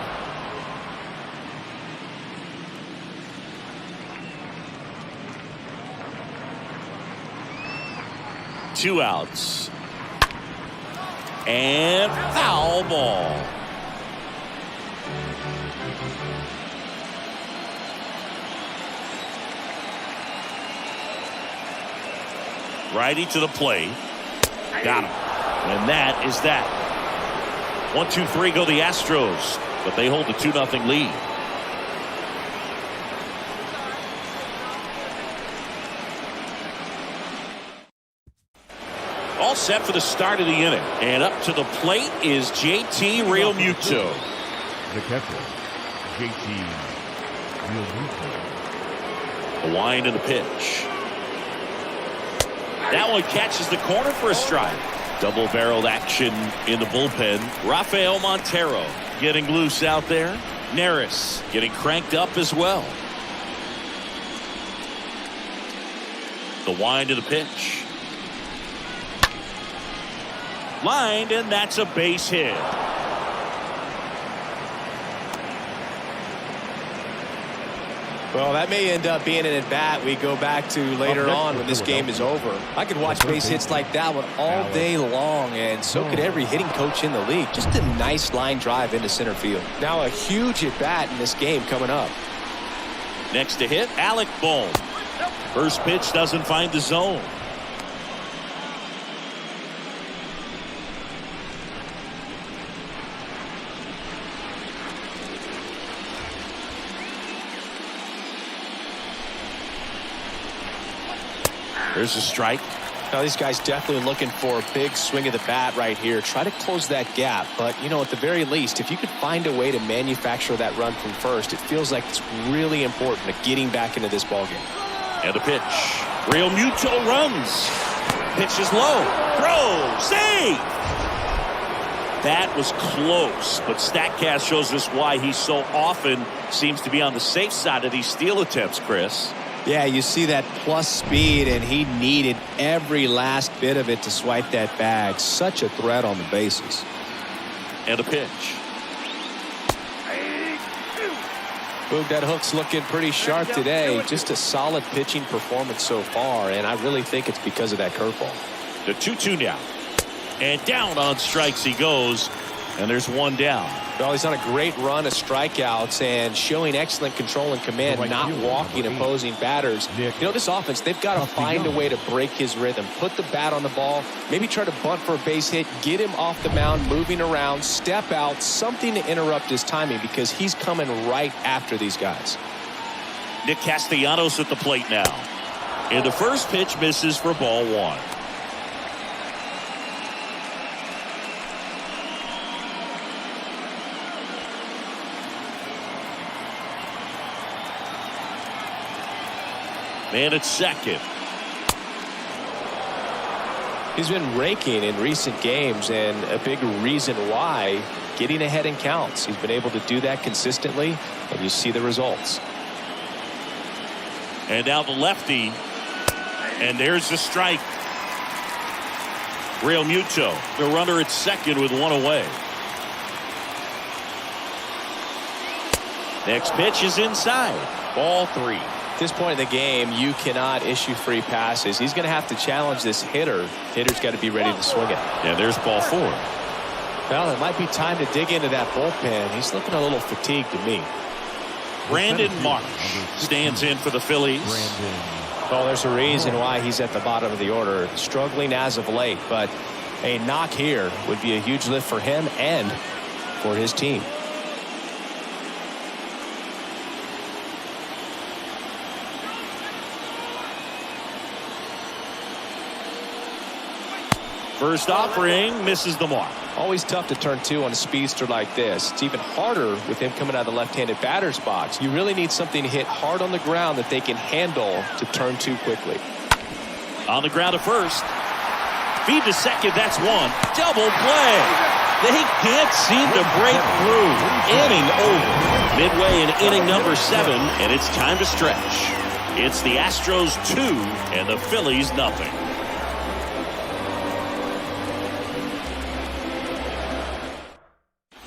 Two outs. And foul ball. Righty to the plate. Got him. And that is that. 1-2-3 go the Astros, but they hold a 2-0 lead. All set for the start of the inning. And up to the plate is JT Realmuto. The catcher, JT Realmuto. The wind of the pitch. That one catches the corner for a strike. Double-barreled action in the bullpen. Rafael Montero getting loose out there. Neris getting cranked up as well. The wind of the pitch. Lined, and that's a base hit. Well, that may end up being an at-bat we go back to later on when this game is over. I could watch base hits like that one all day long, and so could every hitting coach in the league. Just a nice line drive into center field. Now a huge at-bat in this game coming up. Next to hit, Alec Bohm. First pitch doesn't find the zone. There's a strike. Now these guys definitely looking for a big swing of the bat right here. Try to close that gap. But, you know, at the very least, if you could find a way to manufacture that run from first, it feels like it's really important to getting back into this ballgame. And a pitch. Realmuto runs. Pitch is low. Throw. Save. That was close. But StatCast shows us why he so often seems to be on the safe side of these steal attempts, Chris. Yeah, you see that plus speed, and he needed every last bit of it to swipe that bag. Such a threat on the bases. And a pitch. Boog, that hook's looking pretty sharp today. Just a solid pitching performance so far, and I really think it's because of that curveball. The 2-2 now. And down on strikes he goes, and there's one down. Well, he's on a great run of strikeouts and showing excellent control and command, not walking opposing batters. You know, this offense, they've got to find a way to break his rhythm, put the bat on the ball, maybe try to bunt for a base hit, get him off the mound, moving around, step out, something to interrupt his timing because he's coming right after these guys. Nick Castellanos at the plate now. And the first pitch misses for ball one. Man at second. He's been raking in recent games, and a big reason why, getting ahead in counts. He's been able to do that consistently, and you see the results. And now the lefty, and there's the strike. Realmuto, the runner at second with one away. Next pitch is inside. Ball three. At this point in the game, you cannot issue free passes. He's going to have to challenge this hitter. Hitter's got to be ready to swing it. And there's ball four. Well, it might be time to dig into that bullpen. He's looking a little fatigued to me. Brandon Marsh stands in for the Phillies. Well, there's a reason why he's at the bottom of the order, struggling as of late, but a knock here would be a huge lift for him and for his team. First offering misses the mark. Always tough to turn two on a speedster like this. It's even harder with him coming out of the left-handed batter's box. You really need something to hit hard on the ground that they can handle to turn two quickly. On the ground to first. Feed to second. That's one. Double play. They can't seem to break through. Inning over. Midway in inning number 7, and it's time to stretch. It's the Astros 2 and the Phillies nothing.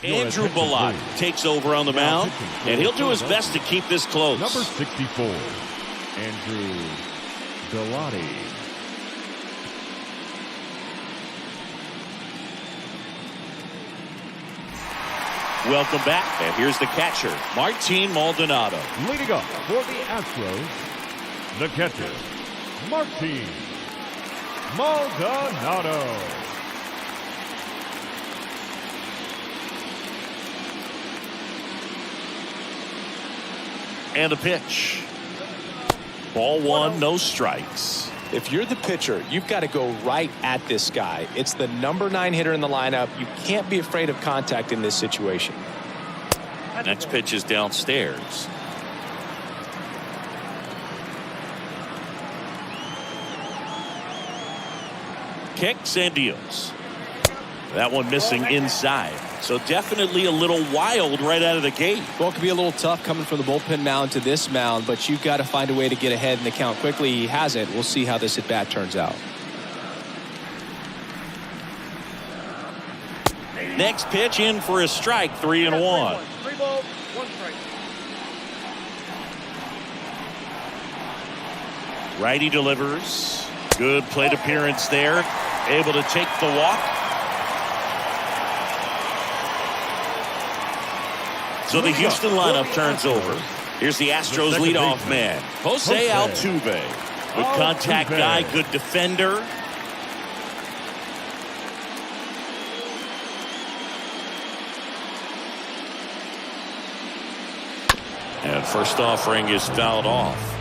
Andrew Bellotti takes over on the mound, and he'll do his best to keep this close. Number 64, Andrew Bellotti. Welcome back, and here's the catcher, Martin Maldonado. Leading up for the Astros, the catcher, Martin Maldonado. And a pitch. Ball one, no strikes. If you're the pitcher, you've got to go right at this guy. It's the number 9 hitter in the lineup. You can't be afraid of contact in this situation. Next pitch is downstairs. Kicks and deals. That one missing inside. So definitely a little wild right out of the gate. Well, it could be a little tough coming from the bullpen mound to this mound, but you've got to find a way to get ahead in the count quickly. He hasn't. We'll see how this at bat turns out. Next pitch in for a strike, 3-1. 3 balls, 1 strike. Righty delivers. Good plate appearance there. Able to take the walk. So the Houston lineup turns over. Here's the Astros leadoff man, Jose Altuve. Good contact guy, good defender. And first offering is fouled off.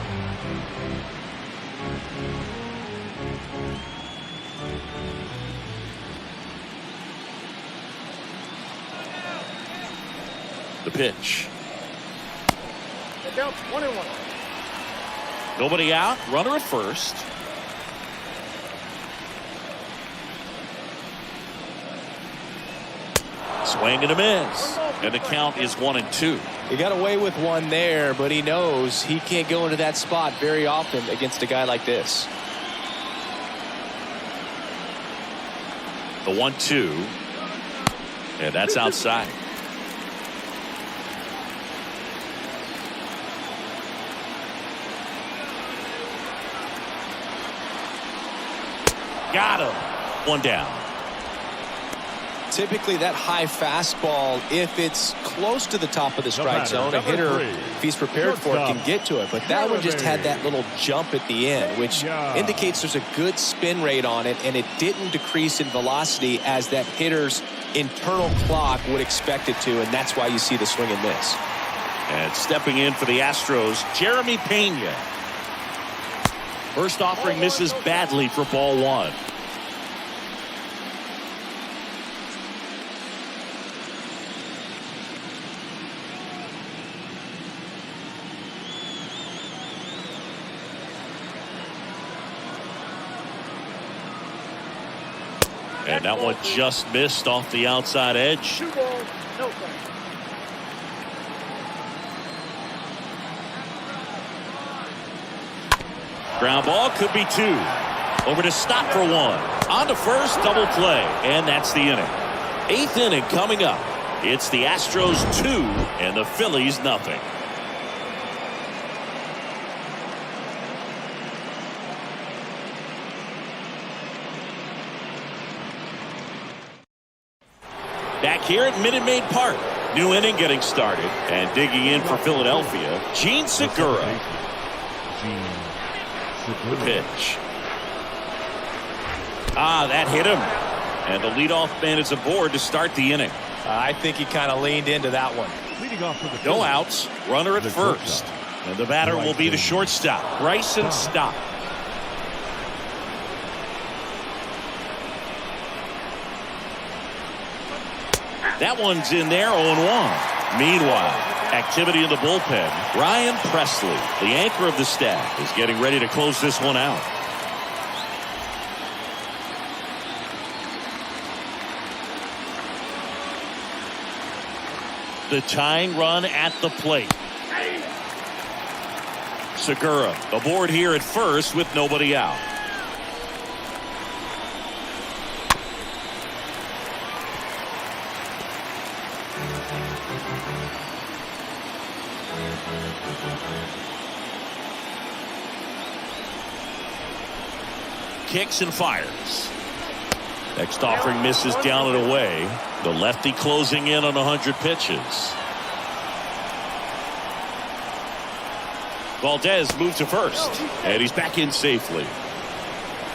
The pitch. Count 1-1. Nobody out. Runner at first. Swing and a miss. And the count is 1-2. He got away with one there, but he knows he can't go into that spot very often against a guy like this. The 1-2. And that's outside. Got him. One down. Typically that high fastball, if it's close to the top of the strike zone, a hitter, if he's prepared for it, can get to it. But that one just had that little jump at the end, which indicates there's a good spin rate on it, and it didn't decrease in velocity as that hitter's internal clock would expect it to, and that's why you see the swing and miss. And stepping in for the Astros, Jeremy Pena. First offering misses badly for ball one. And that one just missed off the outside edge. 2 balls, no strike. Ground ball could be 2. Over to stop for 1. On to first, double play. And that's the inning. 8th inning coming up. It's the Astros 2 and the Phillies nothing. Back here at Minute Maid Park. New inning getting started. And digging in for Philadelphia, Gene Segura. The pitch. That hit him. And the leadoff man is aboard to start the inning. I think he kind of leaned into that one. No outs. Runner at first. And the batter will be the shortstop, Bryson Stott. That one's in there, 0-1. Meanwhile, activity in the bullpen. Ryan Presley, the anchor of the staff, is getting ready to close this one out. The tying run at the plate. Segura aboard here at first with nobody out. Kicks and fires. Next offering misses down and away. The lefty closing in on 100 pitches. Valdez moved to first, and he's back in safely.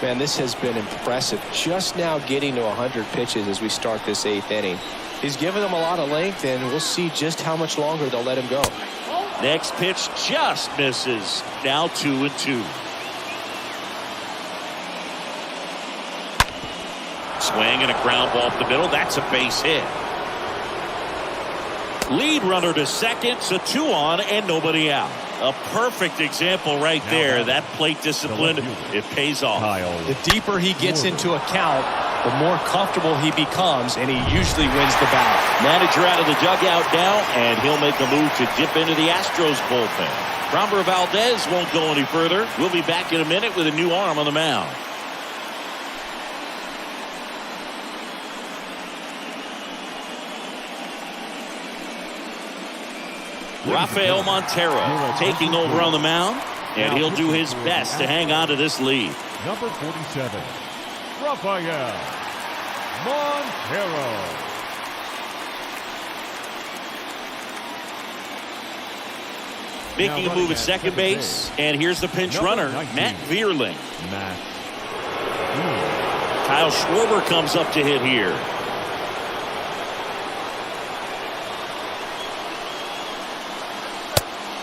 Man, this has been impressive. Just now getting to 100 pitches as we start this 8th inning. He's given them a lot of length, and we'll see just how much longer they'll let him go. Next pitch just misses. Now 2-2. Swing and a ground ball up the middle. That's a base hit. Lead runner to second, so 2 on and nobody out. A perfect example right there. That plate discipline, it pays off. The deeper he gets into a count, the more comfortable he becomes, and he usually wins the battle. Manager out of the dugout now, and he'll make a move to dip into the Astros bullpen. Framber Valdez won't go any further. We'll be back in a minute with a new arm on the mound. Rafael Montero taking over on the mound, and he'll do his best to hang on to this lead. Number 47, Rafael Montero. Making a move at second base, and here's the pinch runner, Matt Vierling. Kyle Schwarber comes up to hit here.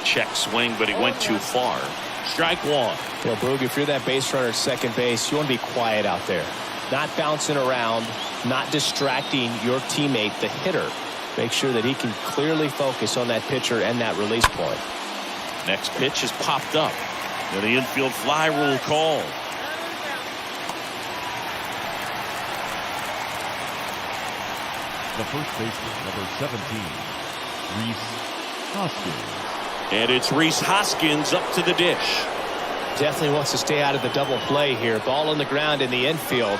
Check swing, but he went too far. Strike one. You know, Boog, if you're that base runner at second base, you want to be quiet out there. Not bouncing around, not distracting your teammate, the hitter. Make sure that he can clearly focus on that pitcher and that release point. Next pitch is popped up. And the infield fly rule call. The first baseman, number 17, Rhys Hoskins. And it's Rhys Hoskins up to the dish. Definitely wants to stay out of the double play here. Ball on the ground in the infield.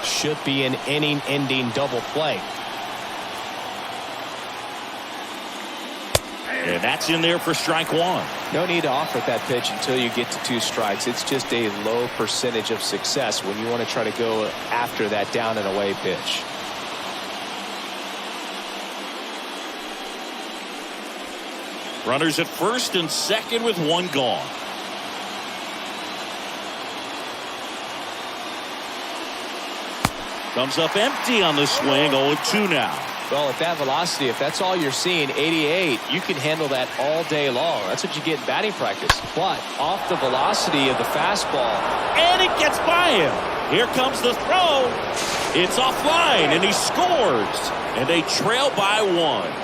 Should be an inning-ending double play. And that's in there for strike one. No need to offer that pitch until you get to 2 strikes. It's just a low percentage of success when you want to try to go after that down and away pitch. Runners at first and second with 1 gone. Comes up empty on the swing. 0-2 now. Well, at that velocity, if that's all you're seeing, 88, you can handle that all day long. That's what you get in batting practice. But off the velocity of the fastball. And it gets by him. Here comes the throw. It's offline, and he scores. And they trail by 1.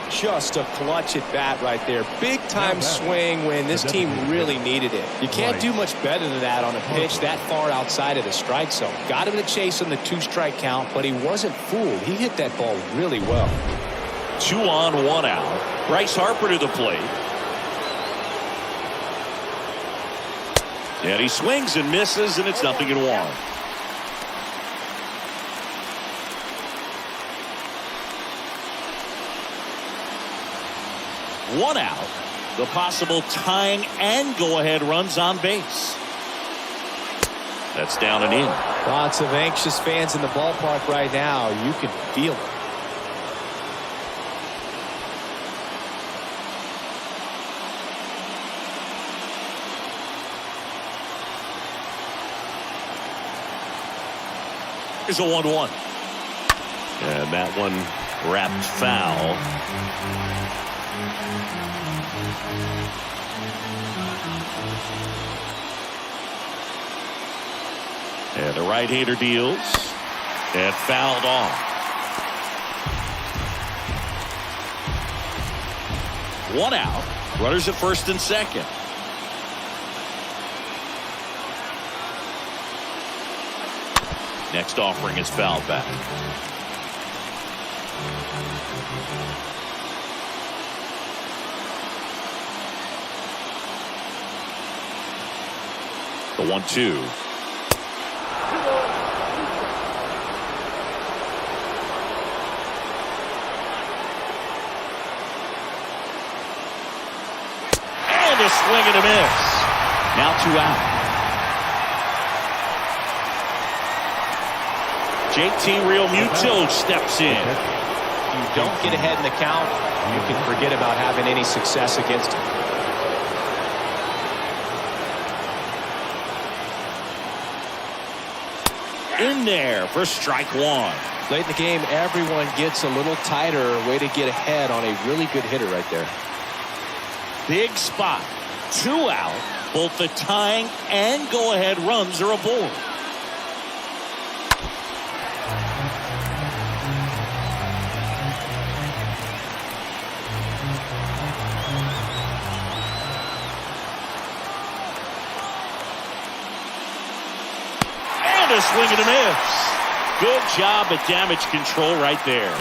Just a clutch at bat right there. Big time swing when this team really needed it. You can't do much better than that on a pitch that far outside of the strike zone. Got him to chase on the 2-strike count, but he wasn't fooled. He hit that ball really well. 2 on, 1 out. Bryce Harper to the plate. And he swings and misses, and it's 0-1. One out. The possible tying and go-ahead runs on base. That's down and in. Lots of anxious fans in the ballpark right now. You can feel it. Here's a 1-1. And that one wrapped foul. And the right-hander deals. And fouled off. One out. Runners at first and second. Next offering is fouled back. The 1-2. And a swing and a miss. Now 2 out. JT Real Muto steps in. If you don't get ahead in the count, you can forget about having any success against him. In there for strike 1. Late in the game, everyone gets a little tighter. Way to get ahead on a really good hitter right there. Big spot. 2 out. Both the tying and go-ahead runs are aboard. A swing and a miss. Good job at damage control right there.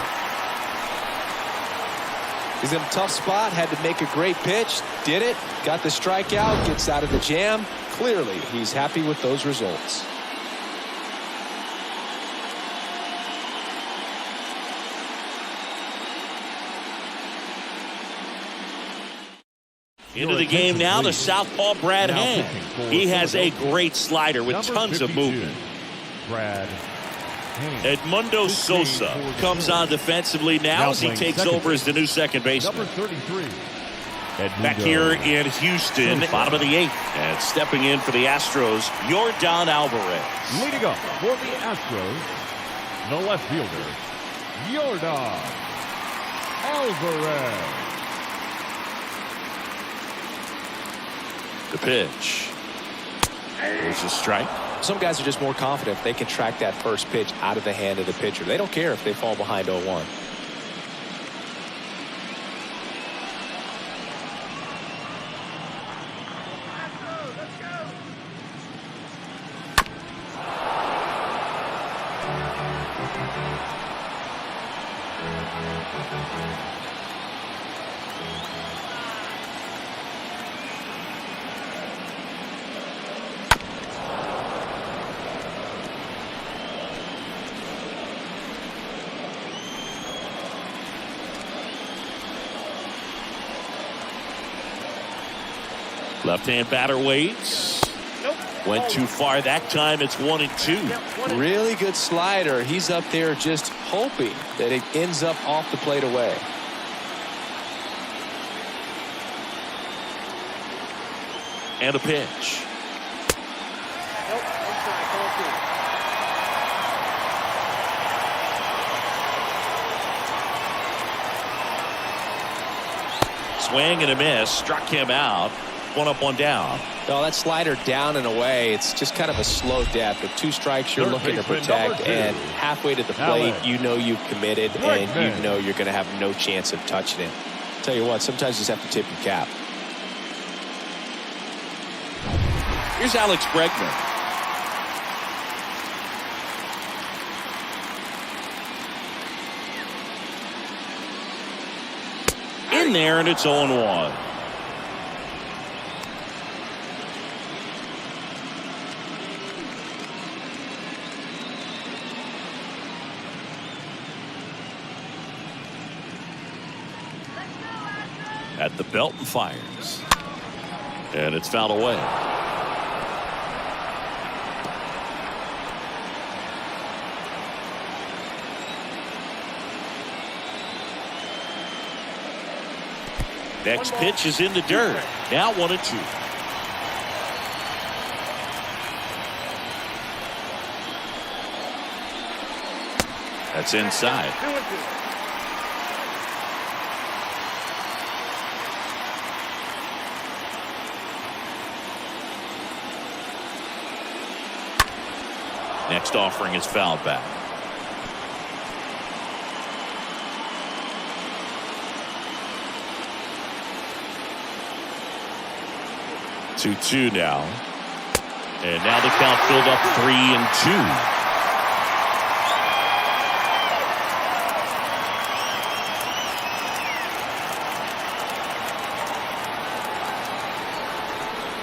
He's in a tough spot, had to make a great pitch, did it, got the strikeout, gets out of the jam. Clearly, he's happy with those results. Into the game now, the southpaw Brad Hand. He has a great slider with tons of movement. Brad Edmundo Sosa comes on defensively now as he takes over as the new second baseman. Number 33. Back here in Houston, bottom of the 8th. And stepping in for the Astros, Yordan Alvarez. Leading up for the Astros, the left fielder, Yordan Alvarez. The pitch. There's a strike. Some guys are just more confident if they can track that first pitch out of the hand of the pitcher. They don't care if they fall behind 0-1. Left-hand batter waits. Went too far that time. It's 1-2. Really good slider. He's up there just hoping that it ends up off the plate away. And a pitch. Swing and a miss. Struck him out. 1 up, 1 down. No, that slider down and away, it's just kind of a slow death. With 2 strikes you're looking to protect, and halfway to the plate, you know you've committed, and you know you're going to have no chance of touching it. Tell you what, sometimes you just have to tip your cap. Here's Alex Bregman. In there, and it's 0-1. At the belt and fires. And it's fouled away. Next pitch is in the dirt. Now 1-2. That's inside. 2-2. Next offering is fouled back. Two now. And now the count filled up 3-2.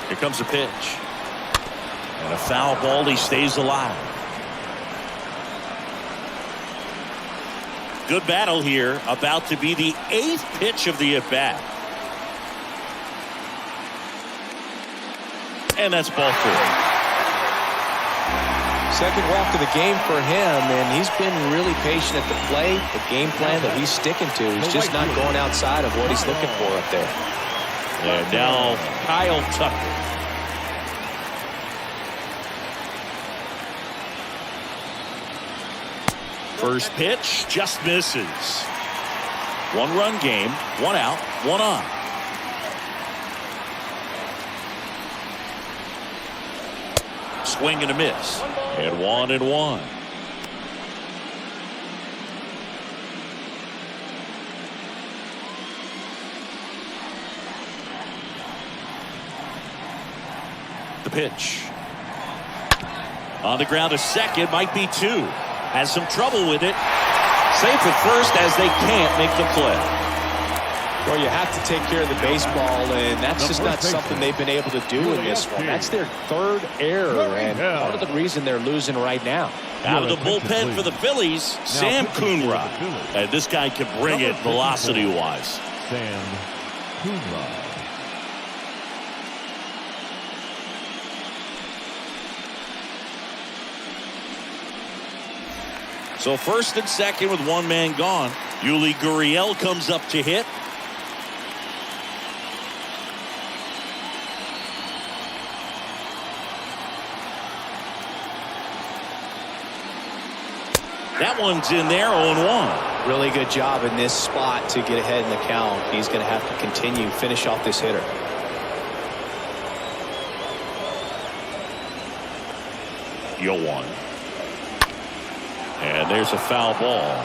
Here comes a pitch. And a foul ball. He stays alive. Good battle here. About to be the 8th pitch of the at-bat. And that's ball 4. Second walk of the game for him, and he's been really patient at the plate. The game plan that he's sticking to. He's just not going outside of what he's looking for up there. And now Kyle Tucker. First pitch just misses. 1-run game, 1 out, 1 on. Swing and a miss. And 1-1. The pitch. On the ground to second, might be 2. Has some trouble with it. Safe at first as they can't make the play. Well, you have to take care of the baseball, and that's just not something they've been able to do in this one. That's their 3rd error, and part of the reason they're losing right now. Out of the bullpen for the Phillies, Sam Coonrod. And this guy can bring it velocity-wise. Sam Coonrod. So first and second with 1 man gone. Yuli Gurriel comes up to hit. That one's in there, 0-1. Really good job in this spot to get ahead in the count. He's going to have to continue, finish off this hitter. Yo 1. And there's a foul ball.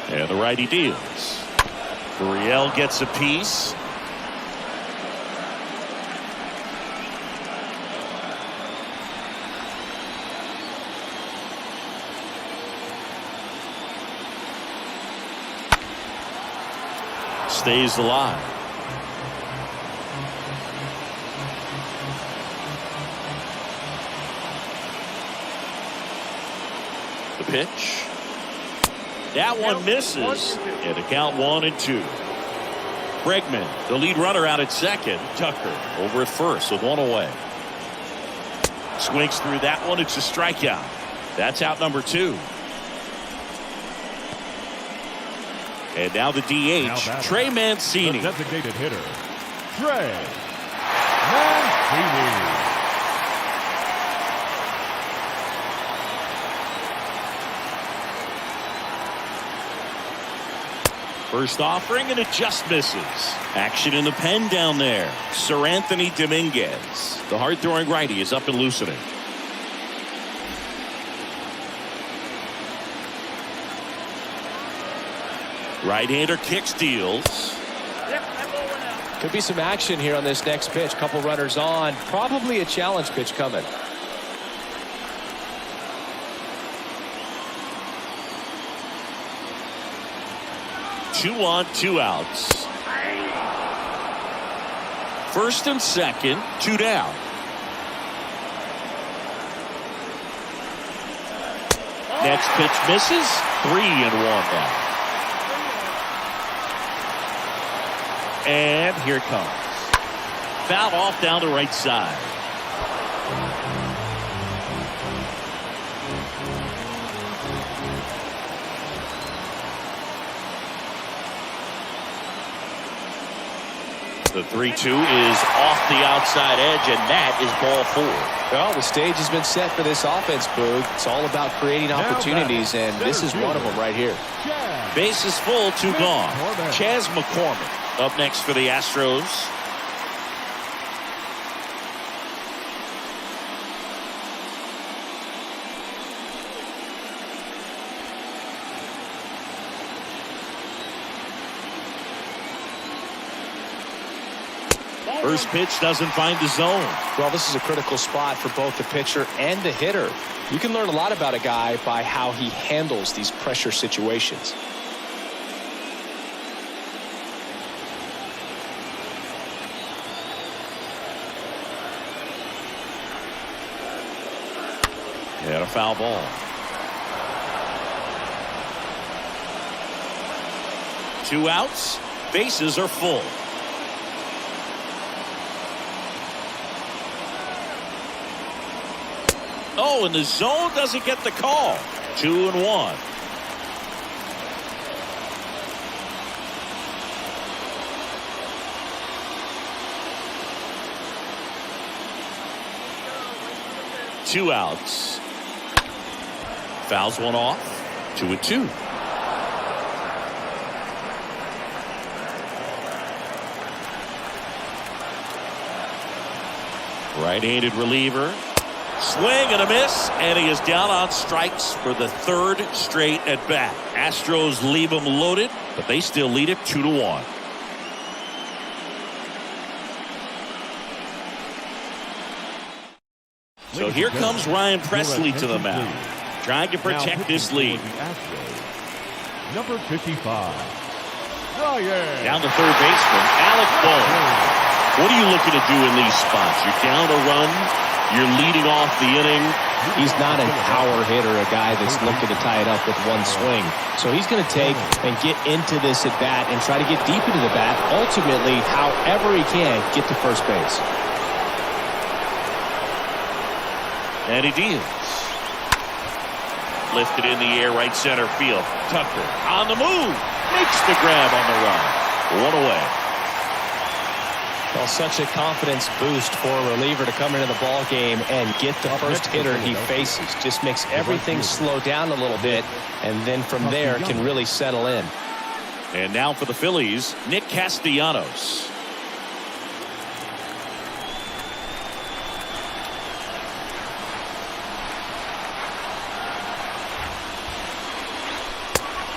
And the righty deals. Gurriel gets a piece. Stays alive. The pitch. That one misses. And the count 1-2. Bregman, the lead runner, out at second. Tucker over at first with 1 away. Swings through that one. It's a strikeout. That's out number 2. And now the DH, Trey Mancini. The designated hitter, Trey Mancini. First offering, and it just misses. Action in the pen down there. Sir Anthony Dominguez. The hard-throwing righty is up and loosening. Right-hander kicks, deals. Could be some action here on this next pitch. Couple runners on. Probably a challenge pitch coming. Two on, 2 outs. First and second, 2 down. Next pitch misses. 3-1 now. And here it comes. Foul off down the right side. The 3-2 is off the outside edge, and that is ball 4. Well, the stage has been set for this offense, Boog. It's all about creating opportunities, and this is one of them right here. Base is full, 2 gone. Chas McCormick up next for the Astros. First pitch doesn't find the zone. Well, this is a critical spot for both the pitcher and the hitter. You can learn a lot about a guy by how he handles these pressure situations. And a foul ball. Two outs. Bases are full. Oh, and the zone doesn't get the call. 2-1. Two outs. Fouls one off. 2-2. Right-handed reliever. Swing and a miss, and he is down on strikes for the 3rd straight at bat. Astros leave them loaded, but they still lead it 2-1. So here comes Ryan Presley to the mound, trying to protect this lead. Number 55. Down the third baseman, Alec Bohm. What are you looking to do in these spots? You're down a run. You're leading off the inning. He's not a power hitter, a guy that's looking to tie it up with one swing. So he's going to take and get into this at bat and try to get deep into the bat. Ultimately, however he can, get to first base. And he deals. Lifted in the air, right center field. Tucker on the move. Makes the grab on the run. One away. Well, such a confidence boost for a reliever to come into the ball game and get the first hitter he faces. Just makes everything slow down a little bit, and then from there can really settle in. And now for the Phillies, Nick Castellanos.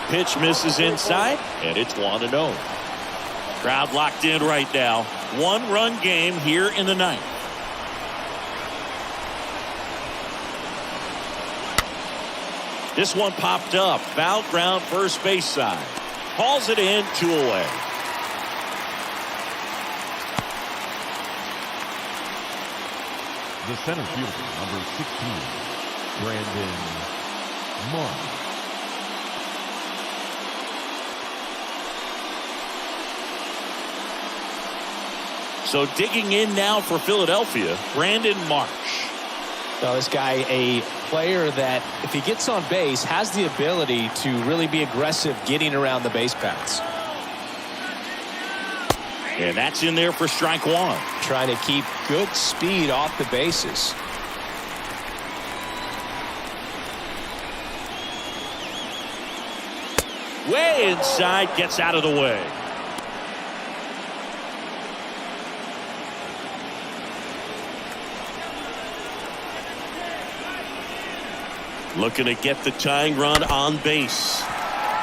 Pitch misses inside, and it's 1-0. Crowd locked in right now. 1-run game here in the 9th. This one popped up. Foul ground first base side. Hauls it in, 2 away. The center fielder, number 16, Brandon Marsh. So digging in now for Philadelphia, Brandon Marsh. Now this guy, a player that if he gets on base has the ability to really be aggressive getting around the base paths. And that's in there for strike 1. Trying to keep good speed off the bases. Way inside, gets out of the way. Looking to get the tying run on base.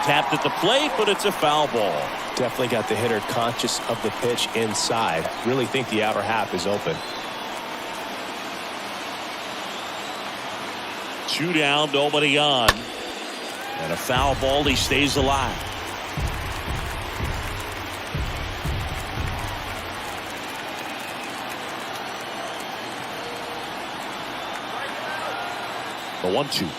Tapped at the plate, but it's a foul ball. Definitely got the hitter conscious of the pitch inside. Really think the outer half is open. 2 down, nobody on. And a foul ball, he stays alive. The 1-2.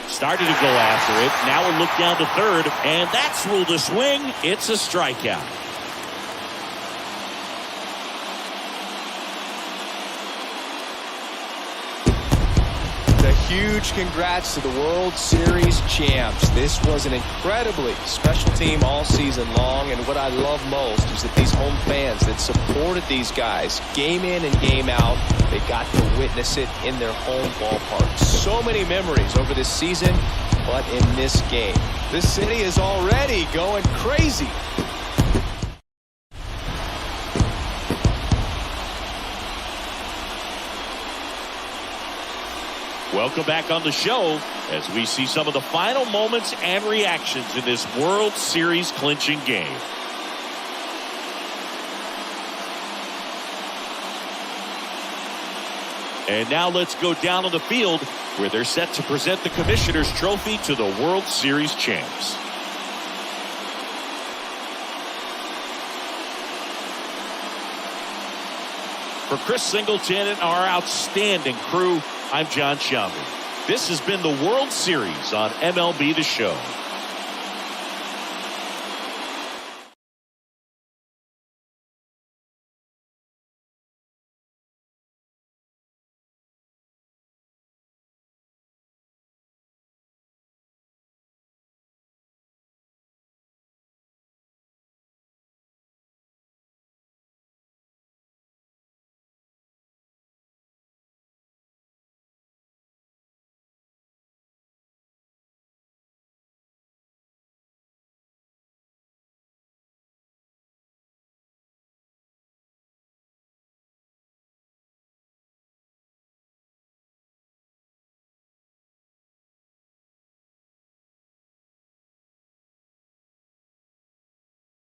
Started to go after it. Now a look down to third, and that's ruled a swing. It's a strikeout. huge congrats to the World Series champs. This was an incredibly special team all season long, and what I love most is that these home fans that supported these guys game in and game out, they got to witness it in their home ballpark. So many memories over this season, but in this game, the city is already going crazy. Welcome back on the show as we see some of the final moments and reactions in this World Series clinching game. And now let's go down on the field where they're set to present the Commissioner's Trophy to the World Series champs. For Chris Singleton and our outstanding crew, I'm John Shelby. This has been the World Series on MLB The Show.